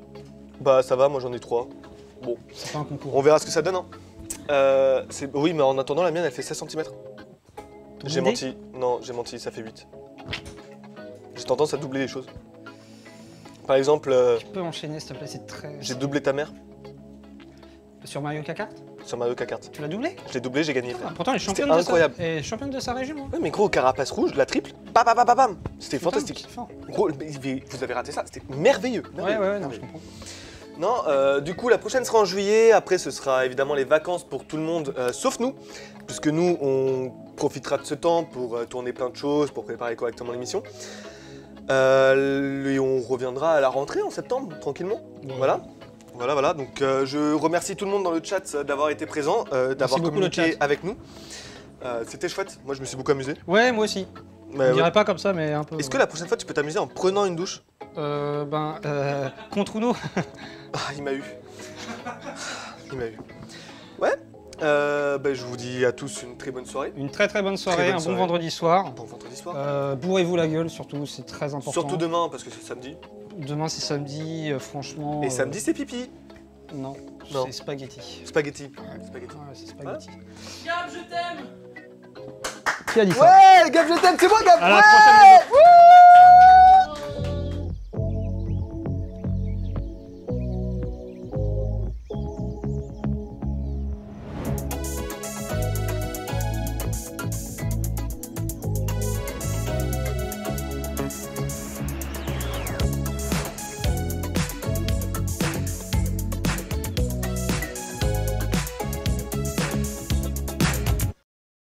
[SPEAKER 1] Bah ça va, moi j'en ai 3. Bon.
[SPEAKER 2] C'est pas un concours.
[SPEAKER 1] On verra ce que ça donne. Hein. Oui, mais en attendant, la mienne, elle fait 16 cm. J'ai menti. Non, j'ai menti, ça fait 8. J'ai tendance à doubler les choses. Par exemple...
[SPEAKER 2] Tu peux enchaîner, s'il te plaît, c'est très...
[SPEAKER 1] J'ai doublé ta mère.
[SPEAKER 2] Sur Mario Kart?
[SPEAKER 1] Sur Mario Kart.
[SPEAKER 2] Tu l'as doublé?
[SPEAKER 1] Je l'ai doublé, j'ai gagné.
[SPEAKER 2] Pourtant, elle est championne
[SPEAKER 1] incroyable.
[SPEAKER 2] championne de sa région. Hein.
[SPEAKER 1] Ouais, mais gros, carapace rouge, la triple, bam, bam, bam, bam. C'était fantastique. Gros, vous avez raté ça, c'était merveilleux.
[SPEAKER 2] Ouais, non, je comprends.
[SPEAKER 1] Non, du coup, la prochaine sera en juillet. Après, ce sera évidemment les vacances pour tout le monde, sauf nous. Puisque nous, on profitera de ce temps pour tourner plein de choses, pour préparer correctement l'émission. Et on reviendra à la rentrée en septembre, tranquillement. Ouais. Voilà. Donc, je remercie tout le monde dans le chat d'avoir été présent, d'avoir communiqué avec nous. C'était chouette. Moi, je me suis beaucoup amusé.
[SPEAKER 2] Ouais, moi aussi. Je dirais pas comme ça, mais un peu.
[SPEAKER 1] Est-ce que la prochaine fois, tu peux t'amuser en prenant une douche?
[SPEAKER 2] Contre Uno.
[SPEAKER 1] Il m'a eu. Ouais. Je vous dis à tous une très bonne soirée.
[SPEAKER 2] Une très bonne soirée, un bon vendredi soir.
[SPEAKER 1] Bon vendredi soir.
[SPEAKER 2] Bourrez-vous la gueule surtout, c'est très important.
[SPEAKER 1] Surtout demain parce que c'est samedi.
[SPEAKER 2] Demain c'est samedi, franchement.
[SPEAKER 1] Et samedi c'est pipi.
[SPEAKER 2] Non, c'est spaghetti.
[SPEAKER 1] Spaghetti.
[SPEAKER 2] Ouais, c'est spaghetti.
[SPEAKER 13] Gab, je t'aime.
[SPEAKER 2] Qui a dit ça?
[SPEAKER 1] Ouais, Gab, je t'aime, c'est moi Gab.
[SPEAKER 2] À la prochaine